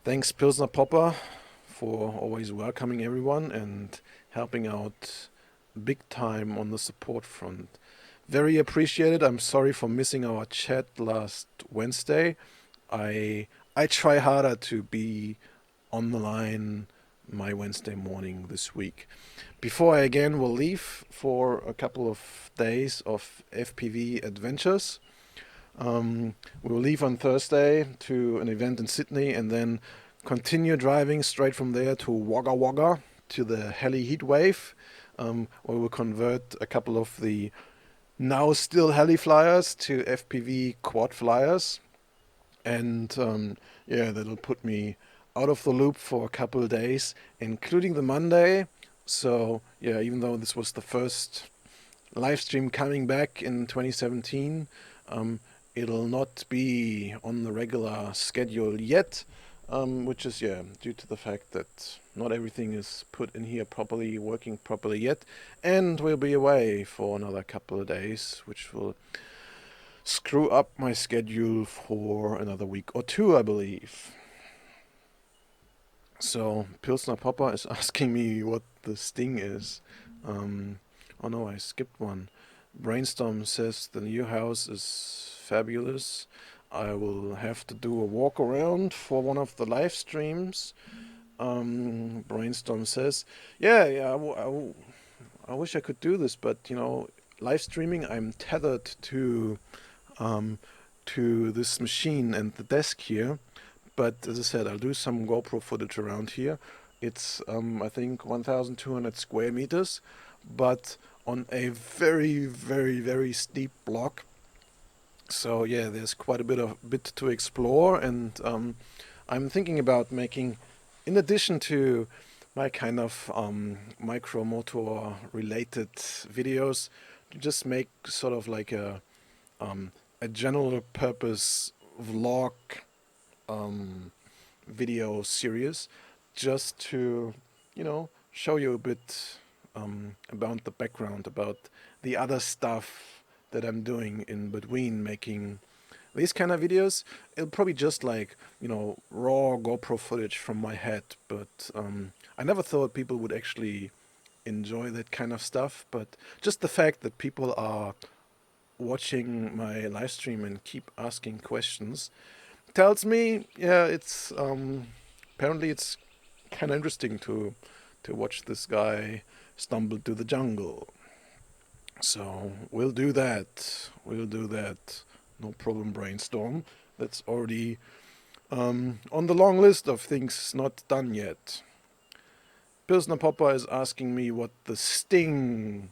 Thanks Pilsner Popper for always welcoming everyone and helping out big time on the support front. Very appreciated. I'm sorry for missing our chat last Wednesday. I try harder to be on the line my Wednesday morning this week. Before I again will leave for a couple of days of FPV adventures. We will leave on Thursday to an event in Sydney and then continue driving straight from there to Wagga Wagga to the Heli Heatwave, where we'll convert a couple of the now still heli flyers to FPV quad flyers, and yeah, that'll put me out of the loop for a couple of days, including the Monday. So yeah, even though this was the first live stream coming back in 2017, it'll not be on the regular schedule yet, which is due to the fact that not everything is put in here properly, working properly yet, and we'll be away for another couple of days, which will screw up my schedule for another week or two, I believe. So Pilsner Popper is asking me what the sting is. Oh no, I skipped one. Brainstorm says the new house is fabulous. I will have to do a walk around for one of the live streams. Brainstorm says, yeah, I wish I could do this, but live streaming, I'm tethered um, to this machine and the desk here. But as I said, I'll do some GoPro footage around here. It's, I think, 1,200 square meters, but on a very, very, very steep block. So yeah, there's quite a bit to explore, and I'm thinking about making, in addition to my kind of micro motor related videos, to just make sort of like a general purpose vlog um, video series, just to show you a bit about the background, about the other stuff that I'm doing in between making these kind of videos. It'll probably just like raw GoPro footage from my head, but I never thought people would actually enjoy that kind of stuff. But just the fact that people are watching my live stream and keep asking questions tells me, yeah, it's apparently it's kind of interesting to watch this guy stumble to the jungle. So we'll do that. We'll do that. No problem, brainstorm. That's already on the long list of things not done yet. Pilsner Popper is asking me what the sting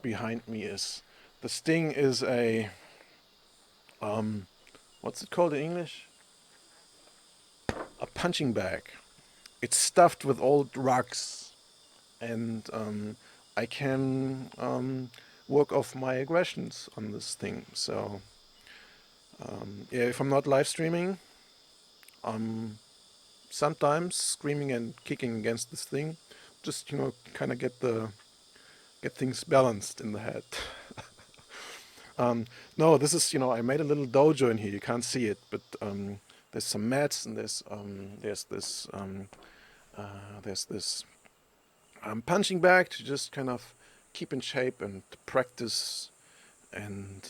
behind me is. The sting is a what's it called in English? A punching bag. It's stuffed with old rugs, and I can work off my aggressions on this thing. So yeah, if I'm not live streaming, I'm sometimes screaming and kicking against this thing, just kind of get things balanced in the head. No, this is I made a little dojo in here. You can't see it, but there's some mats and there's this punching bag to just kind of keep in shape and practice and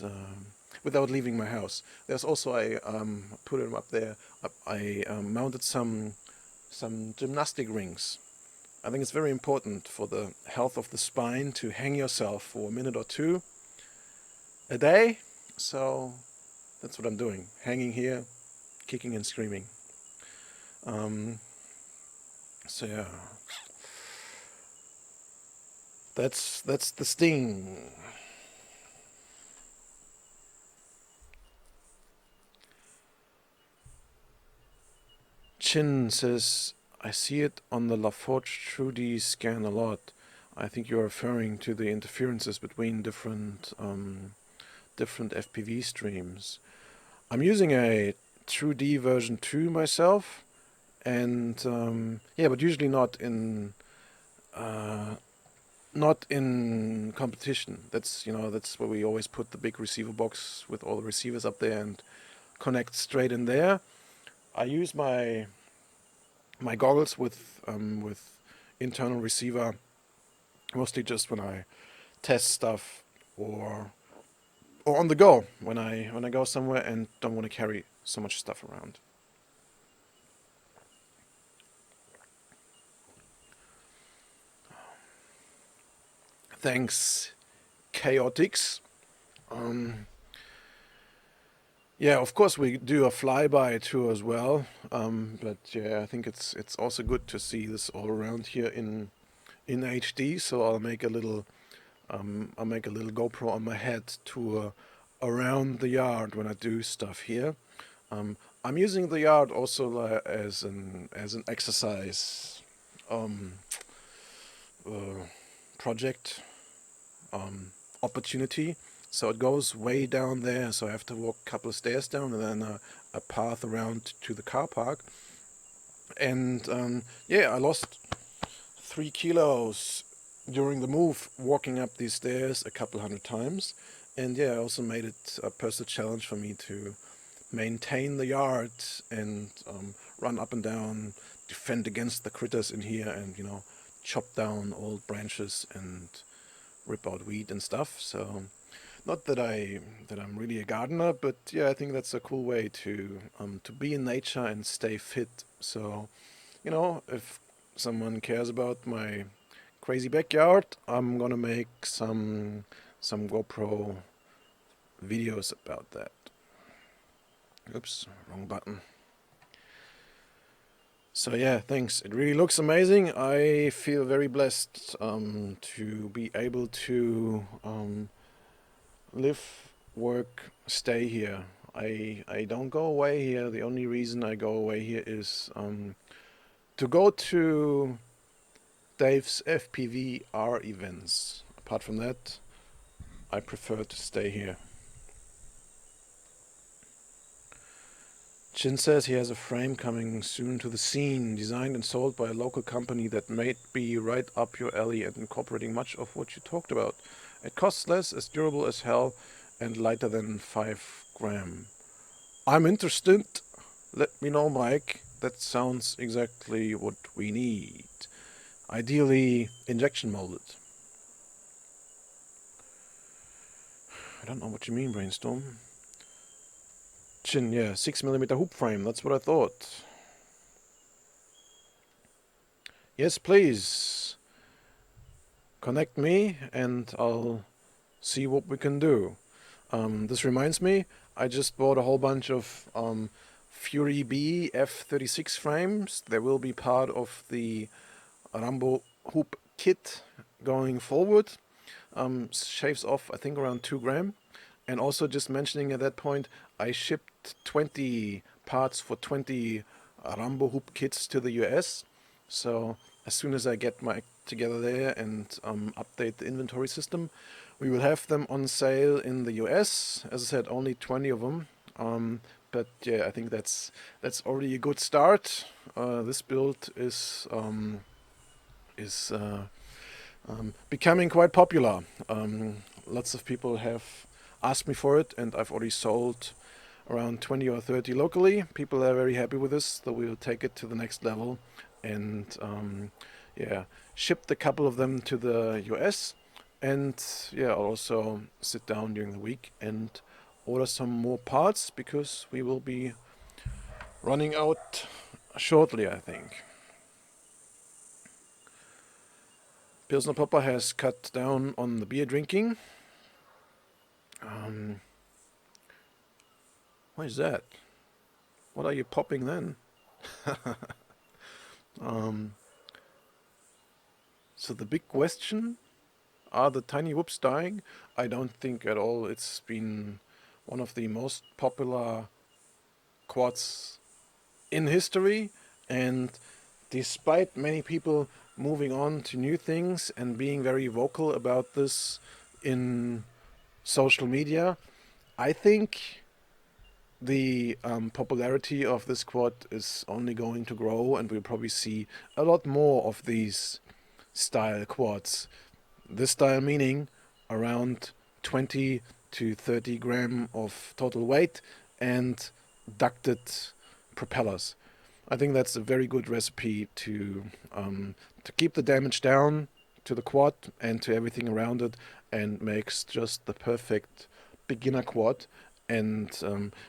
without leaving my house. There's also I put them up there. I mounted some gymnastic rings. I think it's very important for the health of the spine to hang yourself for a minute or two a day. So that's what I'm doing. Hanging here, kicking and screaming. So yeah, that's the sting. Chin says, I see it on the LaForge TrueD scan a lot. I think you're referring to the interferences between different FPV streams. I'm using a TrueD version 2 myself, and yeah, but usually not in competition. That's where we always put the big receiver box with all the receivers up there and connect straight in there. I use my goggles with internal receiver mostly just when I test stuff or on the go when I go somewhere and don't want to carry so much stuff around. Thanks, Chaotix. Yeah, of course we do a flyby tour as well, but yeah, I think it's also good to see this all around here in HD. So I'll make a little GoPro on my head tour around the yard when I do stuff here. I'm using the yard also as an exercise um, uh, project opportunity. So it goes way down there, so I have to walk a couple of stairs down and then a path around to the car park. And yeah, I lost 3 kilos during the move walking up these stairs a couple hundred times. And yeah, I also made it a personal challenge for me to maintain the yard and run up and down, defend against the critters in here, and chop down old branches and rip out weed and stuff. So, not that I'm really a gardener, but yeah, I think that's a cool way to be in nature and stay fit. So, if someone cares about my crazy backyard, I'm gonna make some GoPro videos about that. Oops, wrong button. So yeah, thanks. It really looks amazing. I feel very blessed to be able to live, work, stay here. I don't go away here. The only reason I go away here is to go to Dave's FPVR events. Apart from that, I prefer to stay here. Chin says he has a frame coming soon to the scene, designed and sold by a local company that may be right up your alley and incorporating much of what you talked about. It costs less, is durable as hell, and lighter than 5 gram. I'm interested. Let me know, Mike. That sounds exactly what we need. Ideally, injection molded. I don't know what you mean, Brainstorm. Chin, yeah, 6mm hoop frame, that's what I thought. Yes, please. Connect me and I'll see what we can do. This reminds me, I just bought a whole bunch of Fury B F36 frames. They will be part of the Rambo hoop kit going forward. Shaves off, I think, around 2 gram. And also just mentioning at that point, I shipped 20 parts for 20 Rambo hoop kits to the US. So as soon as I get my act together there and update the inventory system, we will have them on sale in the US. As I said, only 20 of them. But yeah, I think that's already a good start. This build is becoming quite popular. Lots of people have asked me for it, and I've already sold around 20 or 30 locally. People are very happy with this, so we'll take it to the next level and yeah, shipped a couple of them to the US. And yeah, I'll also sit down during the week and order some more parts because we will be running out shortly, I think. Pilsner Popper has cut down on the beer drinking. What is that? What are you popping then? So the big question, are the tiny whoops dying? I don't think at all. It's been one of the most popular quads in history, and despite many people moving on to new things and being very vocal about this in social media, I think the popularity of this quad is only going to grow, and we'll probably see a lot more of these style quads. This style meaning around 20 to 30 gram of total weight and ducted propellers. I think that's a very good recipe to keep the damage down to the quad and to everything around it, and makes just the perfect beginner quad. And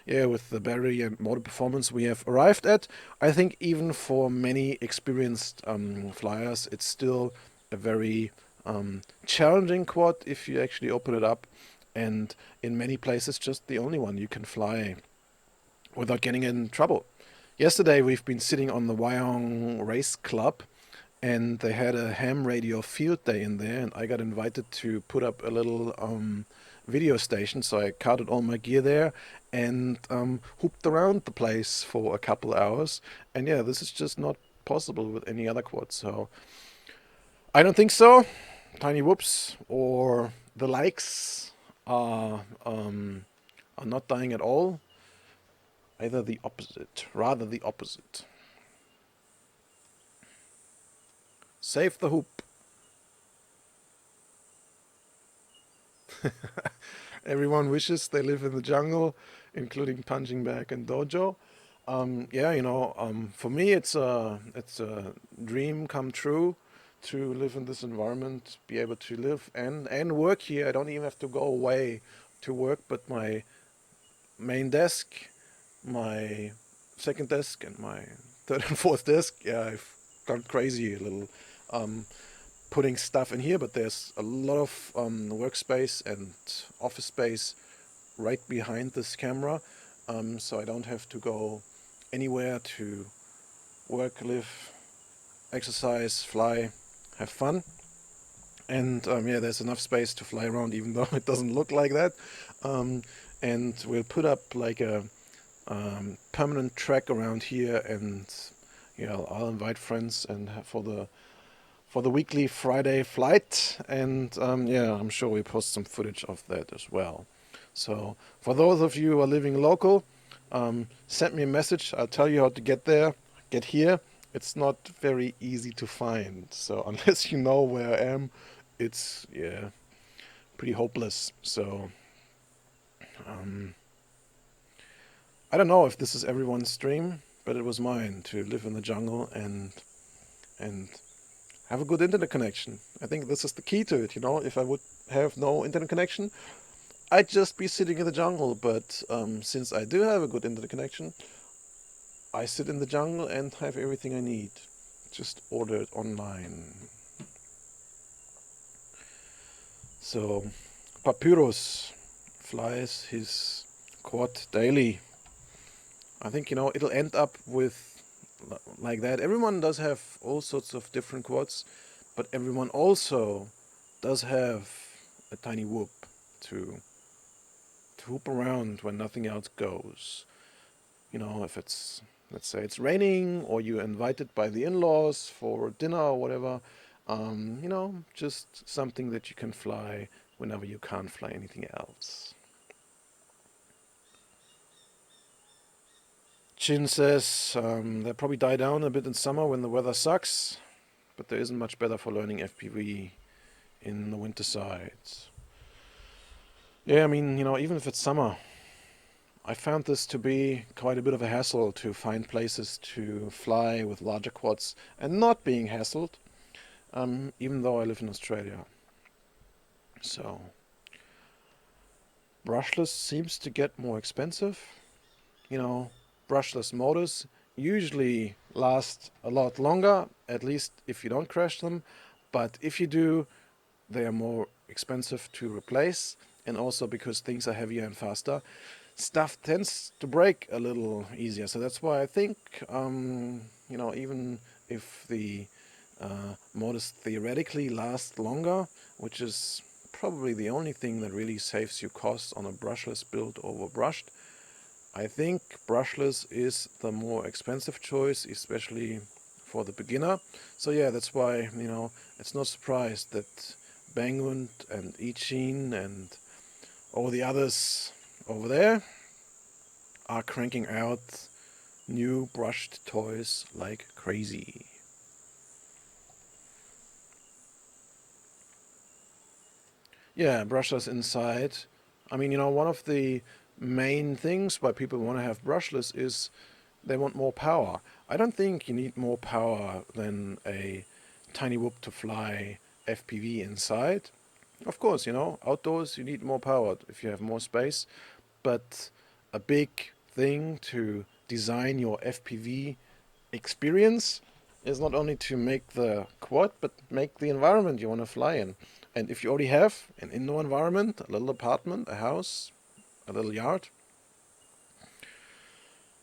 yeah, with the battery and motor performance we have arrived at, I think even for many experienced flyers, it's still a very challenging quad if you actually open it up. And in many places, just the only one you can fly without getting in trouble. Yesterday, we've been sitting on the Wyong Race Club, and they had a ham radio field day in there, and I got invited to put up a little video station, so I carted all my gear there and hooped around the place for a couple hours. And yeah, this is just not possible with any other quad, so I don't think so. Tiny whoops or the likes are not dying at all. Either the opposite, rather the opposite. Save the hoop. Everyone wishes they live in the jungle, including Punching Bag and Dojo. Yeah, for me it's a dream come true to live in this environment, be able to live and work here. I don't even have to go away to work, but my main desk, my second desk, and my third and fourth desk. Yeah, I've gone crazy a little um, putting stuff in here, but there's a lot of workspace and office space right behind this camera, so I don't have to go anywhere to work, live, exercise, fly, have fun. And yeah, there's enough space to fly around, even though it doesn't look like that. Um, and we'll put up like a permanent track around here, and yeah, I'll invite friends and for the weekly Friday flight, and yeah, I'm sure we post some footage of that as well. So for those of you who are living local, send me a message. I'll tell you how to get there, get here. It's not very easy to find. So unless you know where I am, it's yeah pretty hopeless. So um, I don't know if this is everyone's dream, but it was mine to live in the jungle and have a good internet connection. I think this is the key to it. If I would have no internet connection, I'd just be sitting in the jungle. But since I do have a good internet connection, I sit in the jungle and have everything I need. Just order it online. So, Papyrus flies his quad daily. I think, it'll end up with like that. Everyone does have all sorts of different quads, but everyone also does have a tiny whoop to whoop around when nothing else goes. If it's, let's say it's raining or you're invited by the in-laws for dinner or whatever, just something that you can fly whenever you can't fly anything else. Chin says they'll probably die down a bit in summer when the weather sucks, but there isn't much better for learning FPV in the winter sides. Yeah, I mean, even if it's summer, I found this to be quite a bit of a hassle to find places to fly with larger quads and not being hassled, even though I live in Australia. So, brushless seems to get more expensive. You know, brushless motors usually last a lot longer, at least if you don't crash them. But if you do, they are more expensive to replace, and also because things are heavier and faster, stuff tends to break a little easier. So that's why I think, even if the motors theoretically last longer, which is probably the only thing that really saves you costs on a brushless build over brushed, I think brushless is the more expensive choice, especially for the beginner. So yeah, that's why, it's no surprise that Banggood and Eachine and all the others over there are cranking out new brushed toys like crazy. Yeah, brushless inside. I mean, one of the main things why people want to have brushless is they want more power. I don't think you need more power than a tiny whoop to fly FPV inside. Of course, outdoors you need more power if you have more space, but a big thing to design your FPV experience is not only to make the quad, but make the environment you want to fly in. And if you already have an indoor environment, a little apartment, a house, a little yard,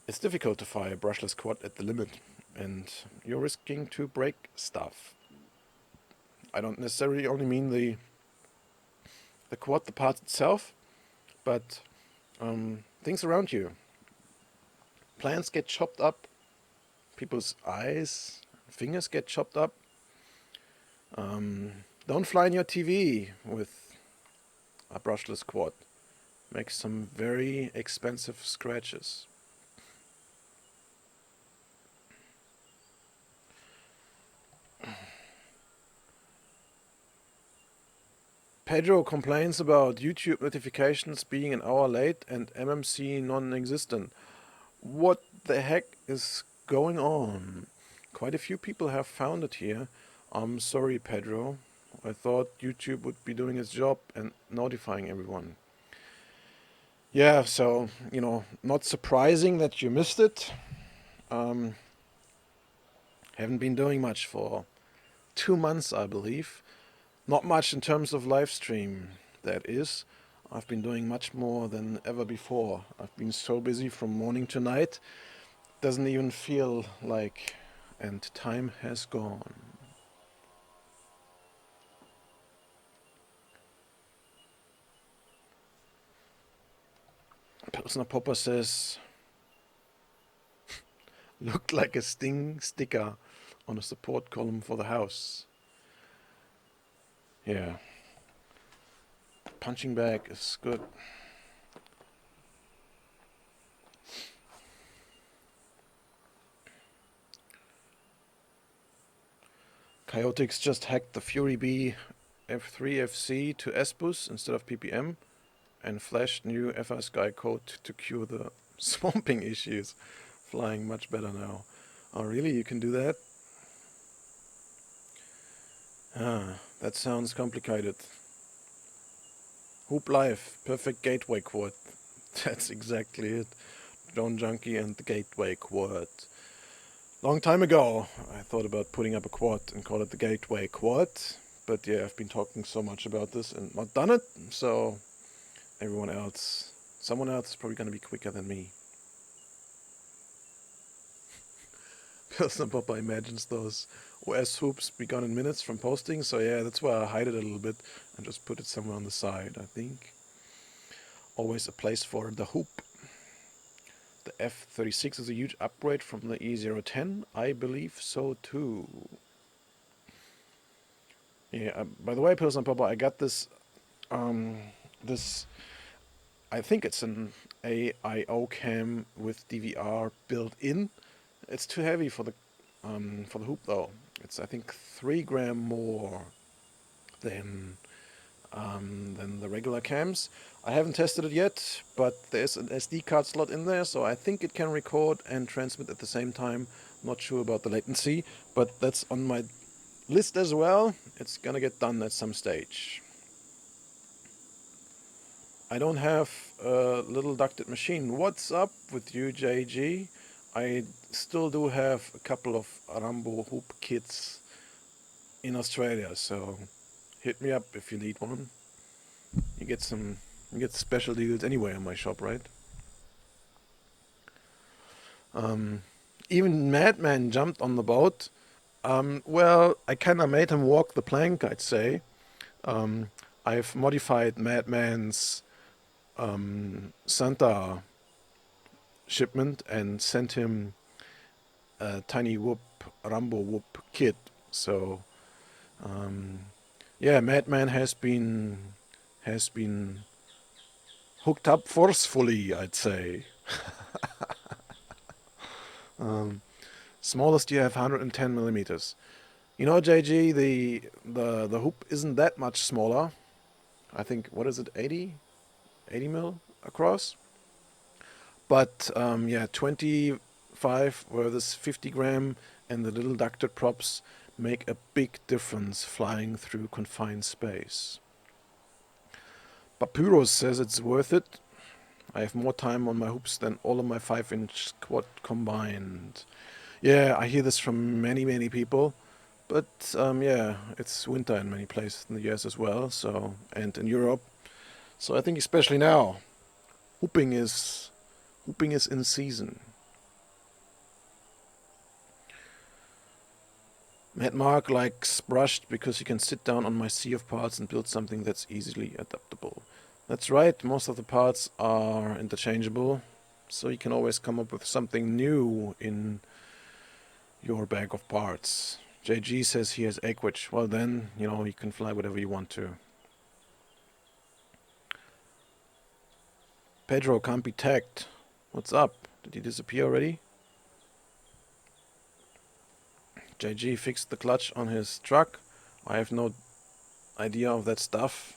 it's difficult to fly a brushless quad at the limit, and you're risking to break stuff. I don't necessarily only mean the quad, the parts itself, but things around you. Plants get chopped up, people's eyes, fingers get chopped up. Don't fly in your TV with a brushless quad. Makes some very expensive scratches. Pedro complains about YouTube notifications being an hour late and MMC non-existent. What the heck is going on? Quite a few people have found it here. I'm sorry, Pedro. I thought YouTube would be doing its job and notifying everyone. Yeah, so, not surprising that you missed it. Um, haven't been doing much for 2 months, I believe. Not much in terms of live stream, that is. I've been doing much more than ever before. I've been so busy from morning to night. Doesn't even feel like, and time has gone. Pilsner Popper says, looked like a Sting sticker on a support column for the house. Yeah. Punching bag is good. Chaotix just hacked the Fury B F3 FC to SBus instead of PPM and flashed new FrSky code to cure the swamping issues. Flying much better now. Oh really, you can do that? That sounds complicated. Hoop Life, perfect gateway quad. That's exactly it. Drone Junkie and the gateway quad. Long time ago, I thought about putting up a quad and call it the gateway quad. But yeah, I've been talking so much about this and not done it, so someone else is probably going to be quicker than me. Pilsner Popper imagines those OS hoops be gone in minutes from posting, so yeah, that's why I hide it a little bit and just put it somewhere on the side, I think. Always a place for the hoop. The F36 is a huge upgrade from the E010. I believe so too. Yeah. By the way, Pilsner Popper, I got this. This. I think it's an AIO cam with DVR built in. It's too heavy for the hoop though. It's I think 3 gram more than the regular cams. I haven't tested it yet, but there's an SD card slot in there, so I think it can record and transmit at the same time. Not sure about the latency, but that's on my list as well. It's gonna get done at some stage. I don't have a little ducted machine. What's up with you, JG? I still do have a couple of Rambo hoop kits in Australia, so hit me up if you need one. You get special deals anyway in my shop, right? Even Madman jumped on the boat. Well, I kind of made him walk the plank, I'd say. I've modified Madman's Santa shipment and sent him a tiny whoop Rambo whoop kit. So, yeah, Madman has been hooked up forcefully, I'd say. Smallest you have 110 millimeters. You know, JG, the hoop isn't that much smaller. I think, what is it, 80 mil across? But yeah, 25 versus 50 gram and the little ducted props make a big difference flying through confined space. Papyrus says it's worth it. I have more time on my hoops than all of my 5-inch quad combined. Yeah, I hear this from many people. But yeah, it's winter in many places in the US as well, so and in Europe. So I think especially now, hooping is in season. Matt Mark likes brushed because he can sit down on my sea of parts and build something that's easily adaptable. That's right, most of the parts are interchangeable, so you can always come up with something new in your bag of parts. JG says he has Aquich. Well then, you can fly whatever you want to. Pedro can't be tagged. What's up? Did he disappear already? JG fixed the clutch on his truck. I have no idea of that stuff.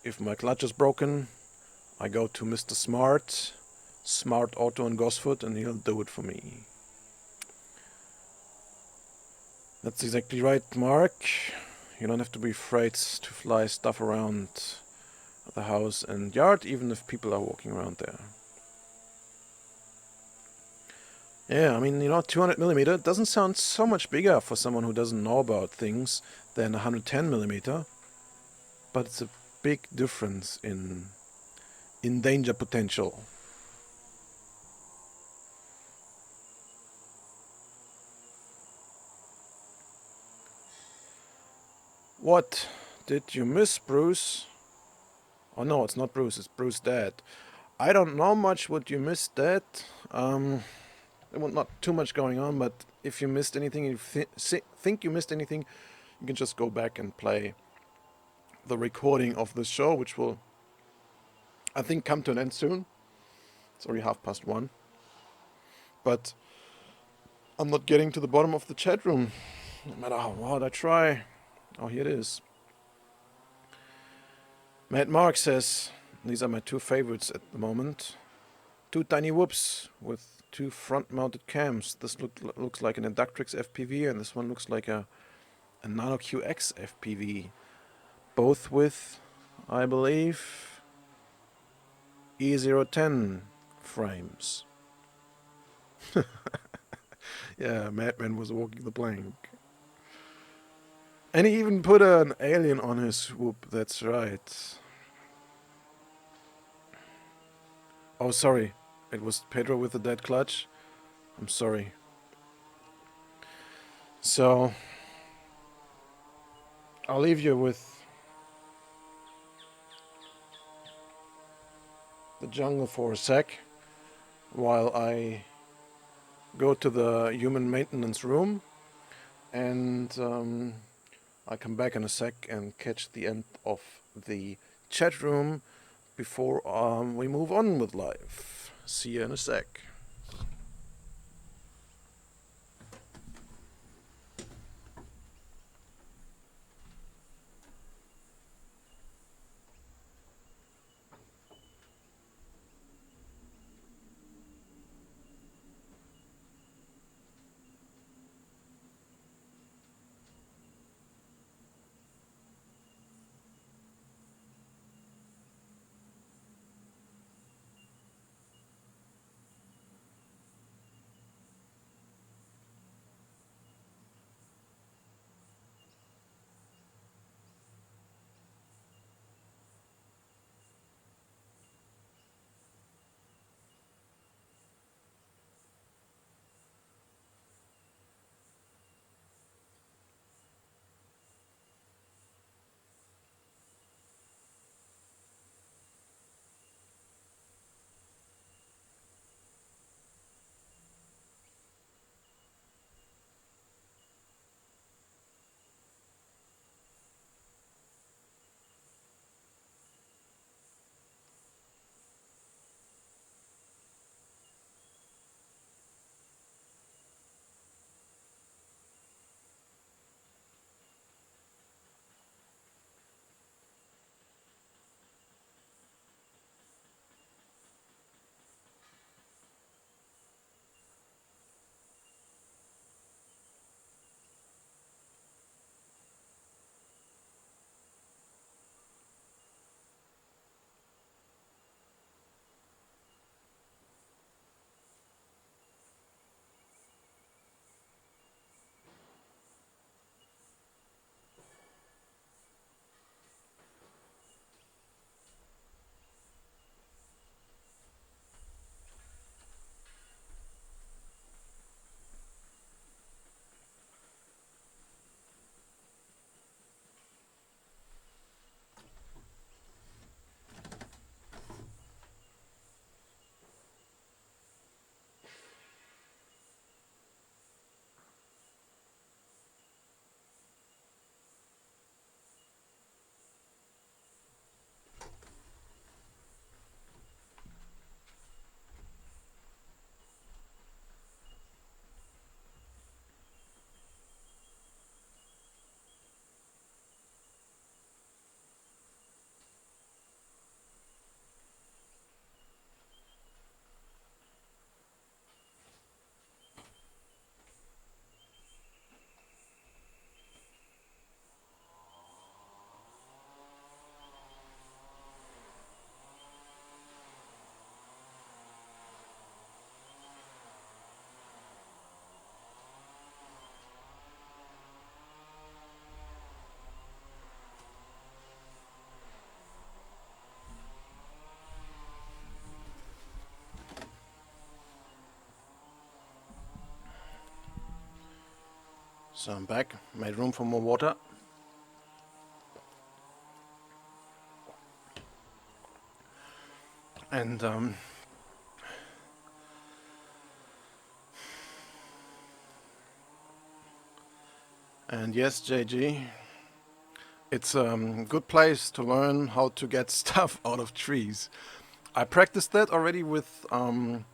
If my clutch is broken, I go to Mr. Smart. Smart Auto in Gosford, and he'll do it for me. That's exactly right, Mark. You don't have to be afraid to fly stuff around the house and yard, even if people are walking around there. Yeah, I mean, 200mm doesn't sound so much bigger for someone who doesn't know about things than 110mm, but it's a big difference in danger potential. What did you miss, Bruce? Oh no, it's not Bruce, it's Bruce's dad. I don't know much what you missed, Dad. There was not too much going on, but if you missed anything, if you think you missed anything, you can just go back and play the recording of this show, which will, I think, come to an end soon. It's already 1:30. But I'm not getting to the bottom of the chat room, no matter how hard I try. Oh, here it is. Matt Mark says, these are my two favorites at the moment. Two tiny whoops with two front-mounted cams. This looks like an Inductrix FPV, and this one looks like a Nano QX FPV. Both with, I believe, E010 frames. Yeah, Madman was walking the plank. And he even put an alien on his swoop, that's right. Oh, sorry. It was Pedro with the dead clutch. I'm sorry. So, I'll leave you with the jungle for a sec while I go to the human maintenance room, and I'll come back in a sec and catch the end of the chat room before we move on with live. See you in a sec. So I'm back, made room for more water. And yes, JG, it's a good place to learn how to get stuff out of trees. I practiced that already with a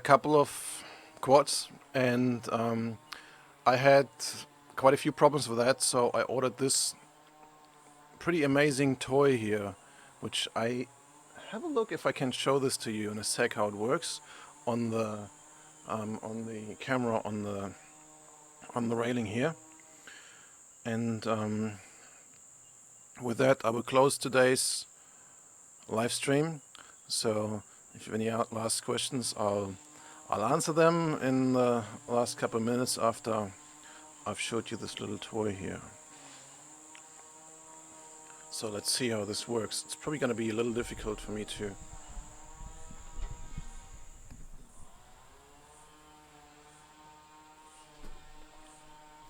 couple of quads, and I had quite a few problems with that, so I ordered this pretty amazing toy here, which I have a look if I can show this to you in a sec how it works on the camera on the railing here. And with that, I will close today's live stream. So if you have any last questions, I'll answer them in the last couple of minutes after I've showed you this little toy here. So let's see how this works. It's probably going to be a little difficult for me to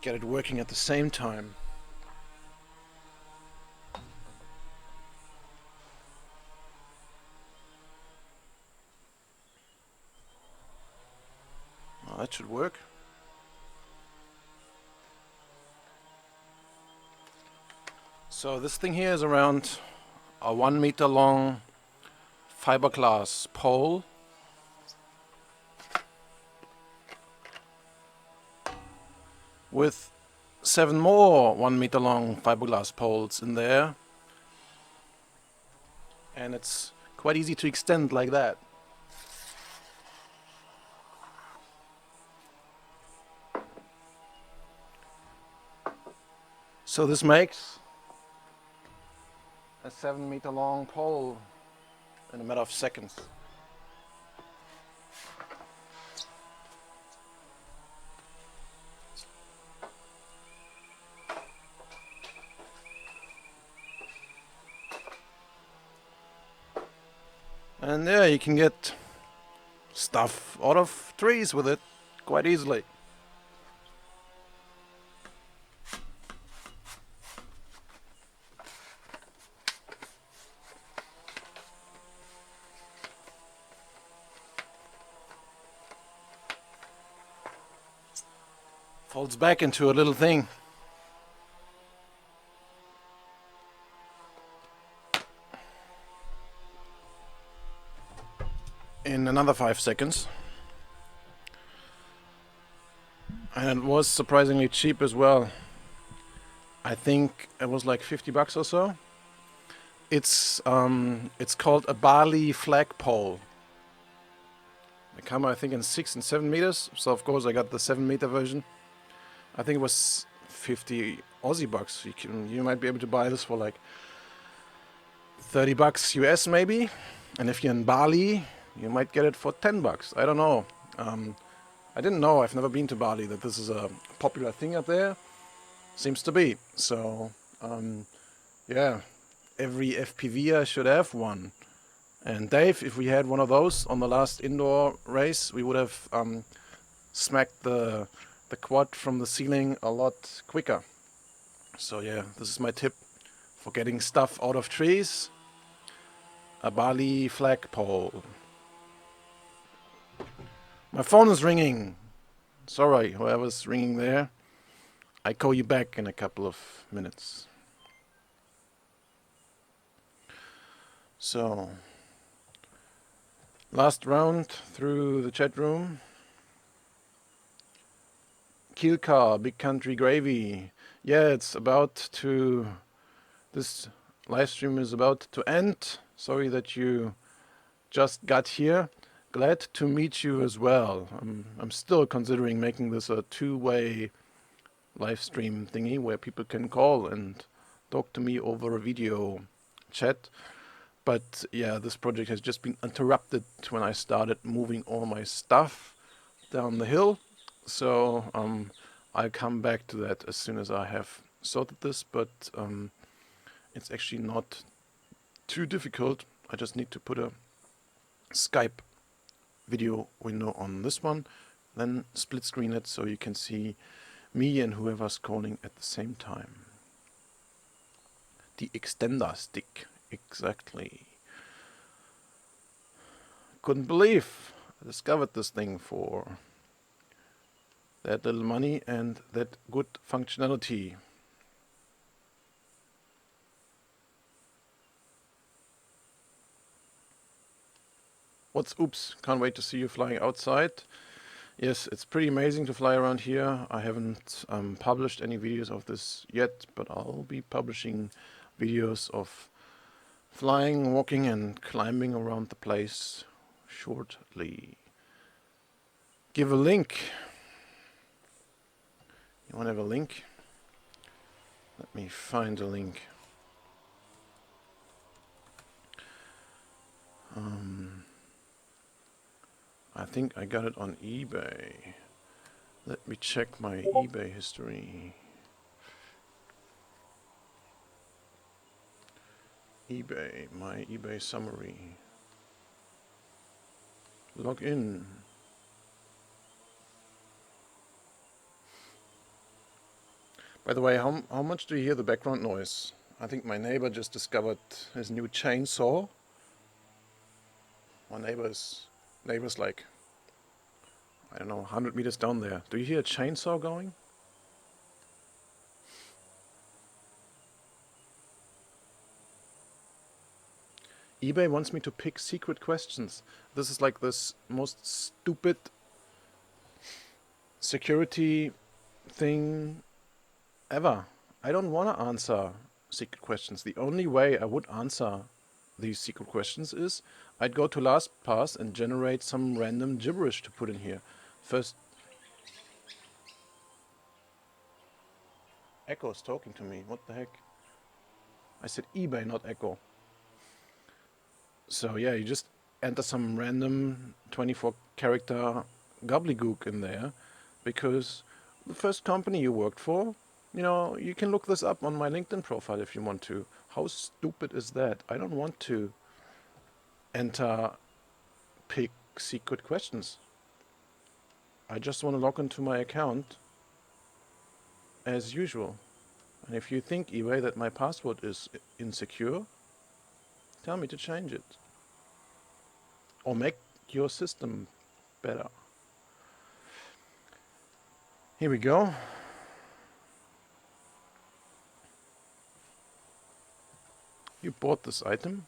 get it working at the same time. Well, that should work. So this thing here is around a 1 meter long fiberglass pole with 7 more 1 meter long fiberglass poles in there, and it's quite easy to extend like that. So this makes a 7 meter long pole in a matter of seconds. And yeah, you can get stuff out of trees with it quite easily. Folds back into a little thing. In another 5 seconds. And it was surprisingly cheap as well. I think it was like $50 or so. It's called a Bali flagpole. They come, I think, in 6 and 7 meters. So of course I got the 7 meter version. I think it was 50 Aussie bucks. You might be able to buy this for like $30 US maybe. And if you're in Bali, you might get it for $10. I don't know. I didn't know. I've never been to Bali, that this is a popular thing up there. Seems to be. So yeah, every FPVer should have one. And Dave, if we had one of those on the last indoor race, we would have smacked the quad from the ceiling a lot quicker. So yeah, this is my tip for getting stuff out of trees. A Bali flagpole. My phone is ringing. Sorry, whoever's ringing there. I call you back in a couple of minutes. So, last round through the chat room. Kielcar, Big Country Gravy. Yeah, it's about to... This live stream is about to end. Sorry that you just got here. Glad to meet you as well. I'm still considering making this a two-way live stream thingy where people can call and talk to me over a video chat. But yeah, this project has just been interrupted when I started moving all my stuff down the hill. So I'll come back to that as soon as I have sorted this, but it's actually not too difficult. I just need to put a Skype video window on this one, then split screen it so you can see me and whoever's calling at the same time. The extender stick, exactly. Couldn't believe I discovered this thing for that little money and that good functionality. Oops, can't wait to see you flying outside. Yes, it's pretty amazing to fly around here. I haven't published any videos of this yet, but I'll be publishing videos of flying, walking and climbing around the place shortly. Give a link. You want to have a link? Let me find a link. I think I got it on eBay. Let me check my eBay history. eBay, my eBay summary. Log in. By the way, how much do you hear the background noise? I think my neighbor just discovered his new chainsaw. My neighbor's like, I don't know, 100 meters down there. Do you hear a chainsaw going? eBay wants me to pick secret questions. This is like this most stupid security thing ever. I don't want to answer secret questions. The only way I would answer these secret questions is I'd go to LastPass and generate some random gibberish to put in here. First, Echo's talking to me. What the heck? I said eBay, not Echo. So yeah, you just enter some random 24 character gobbledygook in there, because the first company you worked for, you know, you can look this up on my LinkedIn profile if you want to. How stupid is that? I don't want to pick secret questions. I just want to log into my account as usual. And if you think, eBay, that my password is insecure, tell me to change it. Or make your system better. Here we go. You bought this item.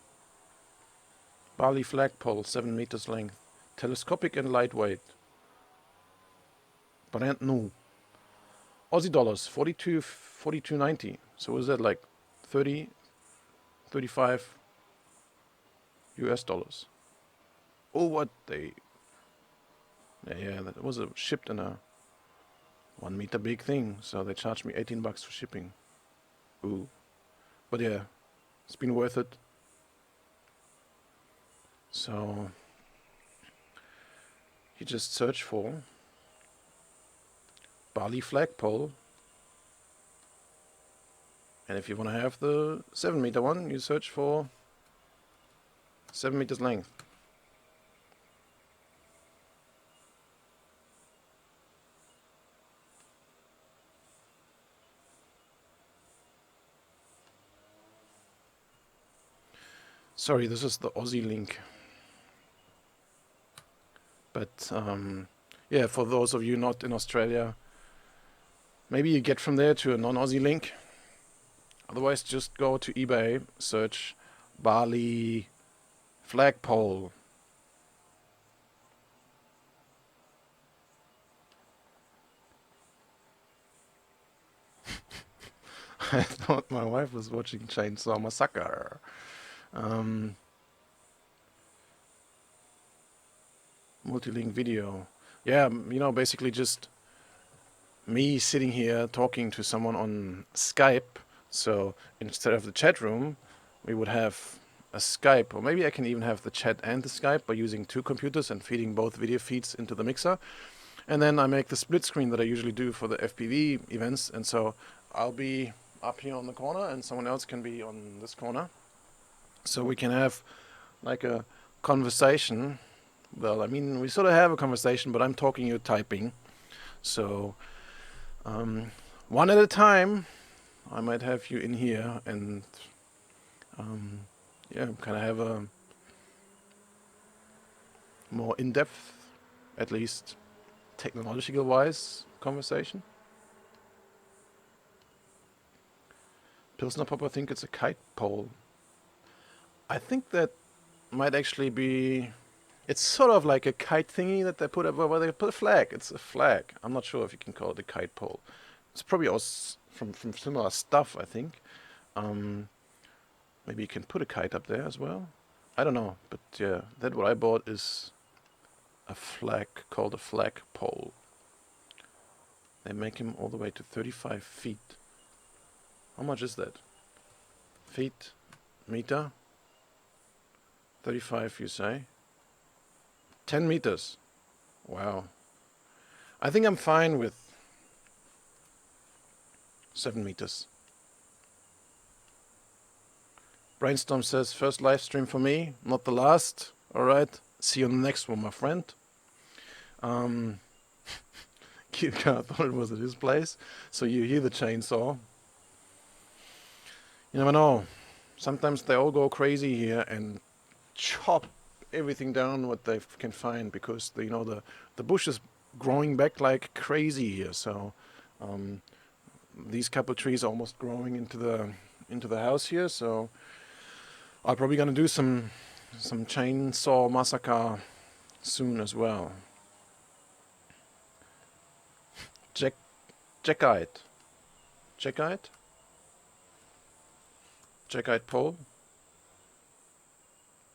Bali flagpole, 7 meters length. Telescopic and lightweight. Brand new. Aussie dollars, 42.90. So is that like 30, 35 US dollars? Oh, what they... Yeah, that was shipped in a 1 meter big thing. So they charged me $18 for shipping. Ooh. But yeah, it's been worth it. So you just search for Bali flagpole, and if you want to have the 7 meter one, you search for 7 meters length. Sorry, this is the Aussie link. But yeah, for those of you not in Australia, maybe you get from there to a non-Aussie link. Otherwise, just go to eBay, search Bali flagpole. I thought my wife was watching Chainsaw Massacre. Multi-link video. Yeah, you know, basically just me sitting here talking to someone on Skype. So instead of the chat room, we would have a Skype, or maybe I can even have the chat and the Skype by using 2 computers and feeding both video feeds into the mixer. And then I make the split screen that I usually do for the FPV events. And so I'll be up here on the corner and someone else can be on this corner. So we can have like a conversation. Well, I mean, we sort of have a conversation, but I'm talking, you're typing. So One at a time, I might have you in here and yeah, kind of have a more in-depth, at least technological-wise, conversation. Pilsner Pop, I think it's a kite pole. I think that might actually be. It's sort of like a kite thingy that they put up where they put a flag. It's a flag. I'm not sure if you can call it a kite pole. It's probably also from similar stuff, I think. Um, Maybe you can put a kite up there as well. I don't know, but yeah, that what I bought is a flag called a flag pole. They make him all the way to 35 feet. How much is that? Feet, meter, 35 you say? 10 meters. Wow. I think I'm fine with 7 meters. Brainstorm says, first live stream for me, not the last. Alright, see you on the next one, my friend. Kirka thought it was at his place, so you hear the chainsaw. You never know. Sometimes they all go crazy here and chop everything down what they can find, because the bush is growing back like crazy here. So these couple trees are almost growing into the house here. So I'm probably gonna do some chainsaw massacre soon as well. Jackite pole.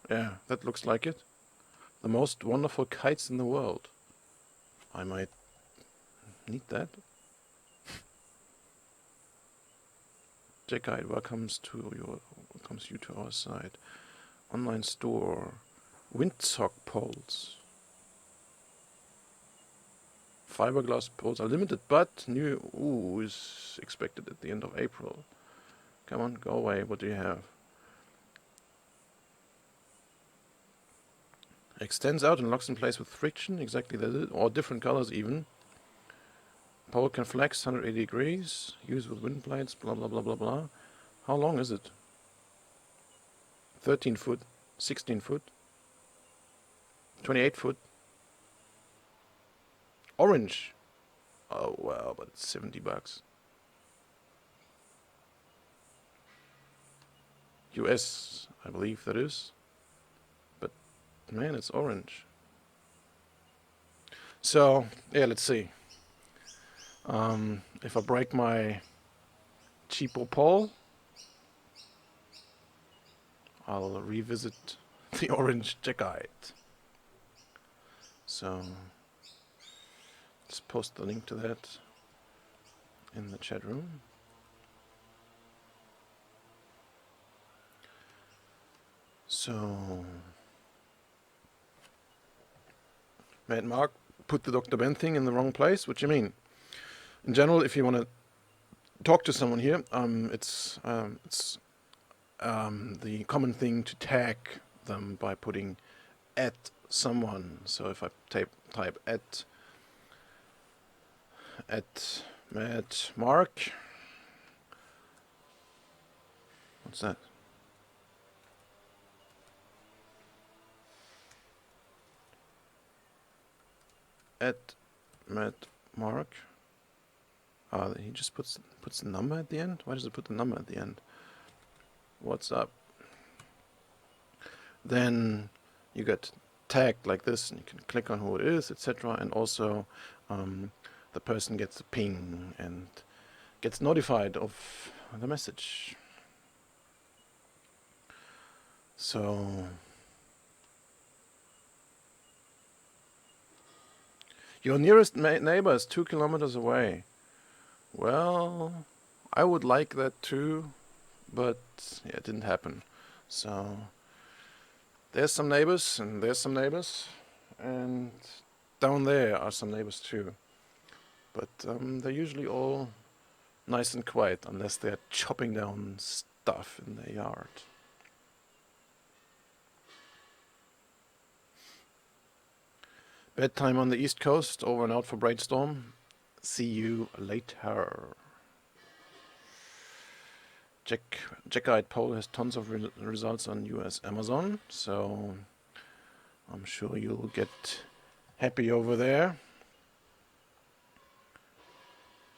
Yeah, that looks like it. The most wonderful kites in the world. I might need that. Jackite welcomes you to our site. Online store. Windsock poles. Fiberglass poles are limited, but new is expected at the end of April. Come on, go away. What do you have? Extends out and locks in place with friction. Exactly that, or different colors even. Pole can flex 180 degrees. Use with wind blades. Blah blah blah blah blah. How long is it? 13 foot, 16 foot, 28 foot. Orange. Oh wow, but it's $70. US, I believe that is. But man, it's orange. So yeah, let's see. If I break my cheapo pole, I'll revisit the orange jackite. So just post the link to that in the chat room. So Mad Mark put the Dr. Ben thing in the wrong place. What do you mean? In general, if you want to talk to someone here, it's the common thing to tag them by putting at someone. So if I type at Mad Mark, what's that? At Mad Mark. He just puts the number at the end. Why does it put the number at the end? What's up? Then you get tagged like this, and you can click on who it is, etc. And also the person gets a ping and gets notified of the message. So your nearest neighbor is 2 kilometers away. Well, I would like that too, but yeah, it didn't happen. So there's some neighbors, and there's some neighbors, and down there are some neighbors too. But they're usually all nice and quiet, unless they're chopping down stuff in their yard. Bedtime on the East Coast, over and out for Brainstorm. see you later. Jack-eyed Pole has tons of results on US Amazon, so I'm sure you'll get happy over there.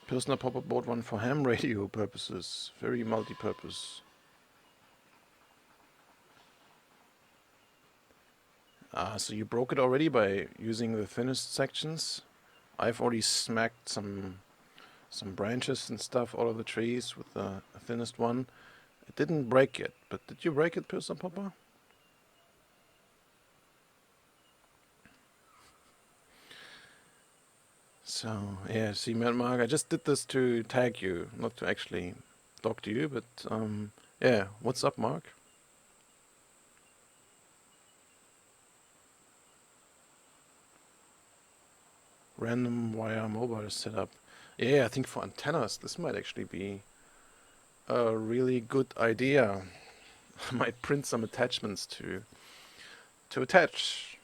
Pilsner Popper bought one for ham radio purposes. Very multi-purpose. So you broke it already by using the thinnest sections. I've already smacked some branches and stuff out of the trees with the thinnest one. It didn't break yet, but did you break it, Pilsner Popper? So, yeah, see, Mark, I just did this to tag you, not to actually talk to you, but, yeah, what's up, Mark? Random wire mobile setup. Yeah, I think for antennas, this might actually be a really good idea. I might print some attachments to attach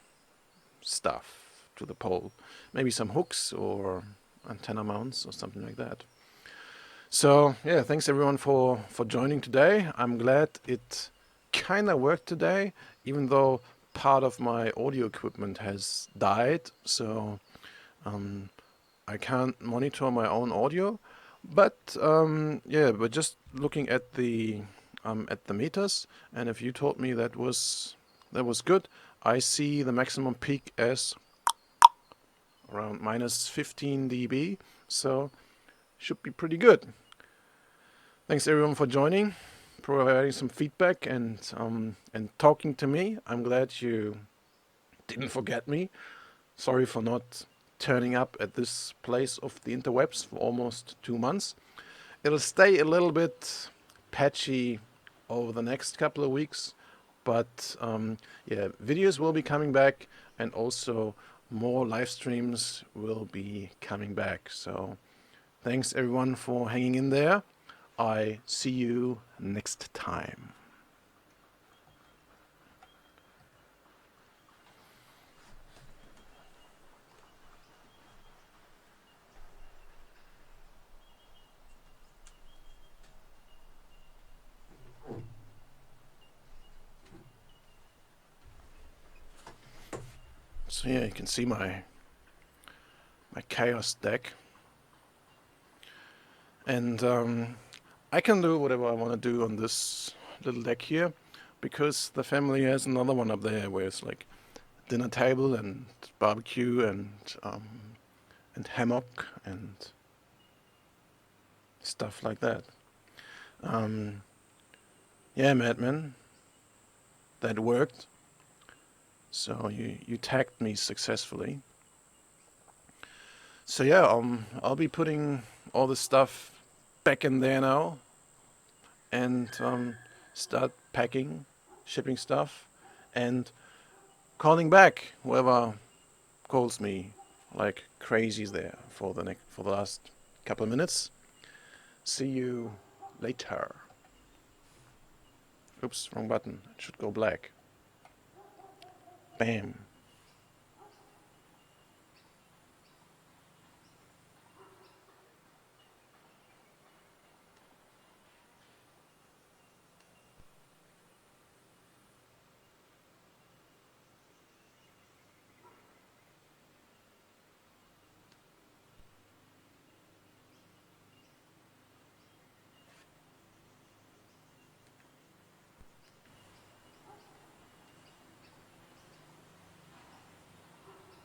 stuff to the pole. Maybe some hooks or antenna mounts or something like that. So yeah, thanks everyone for joining today. I'm glad it kind of worked today, even though part of my audio equipment has died. So I can't monitor my own audio. But yeah, but just looking at the meters, and if you told me that was good, I see the maximum peak as around minus 15 dB, so should be pretty good. Thanks everyone for joining, providing some feedback and talking to me. I'm glad you didn't forget me. Sorry for not turning up at this place of the interwebs for almost 2 months. It'll stay a little bit patchy over the next couple of weeks, but yeah, videos will be coming back, and also more live streams will be coming back. So thanks everyone for hanging in there. I see you next time. So yeah, you can see my chaos deck, and I can do whatever I want to do on this little deck here, because the family has another one up there where it's like dinner table and barbecue and hammock and stuff like that. Yeah, Madman, that worked. So you tagged me successfully. So yeah, I'll be putting all the stuff back in there now, and start packing, shipping stuff, and calling back whoever calls me like crazies there for the last couple of minutes. See you later. Oops, wrong button. It should go black. Bam.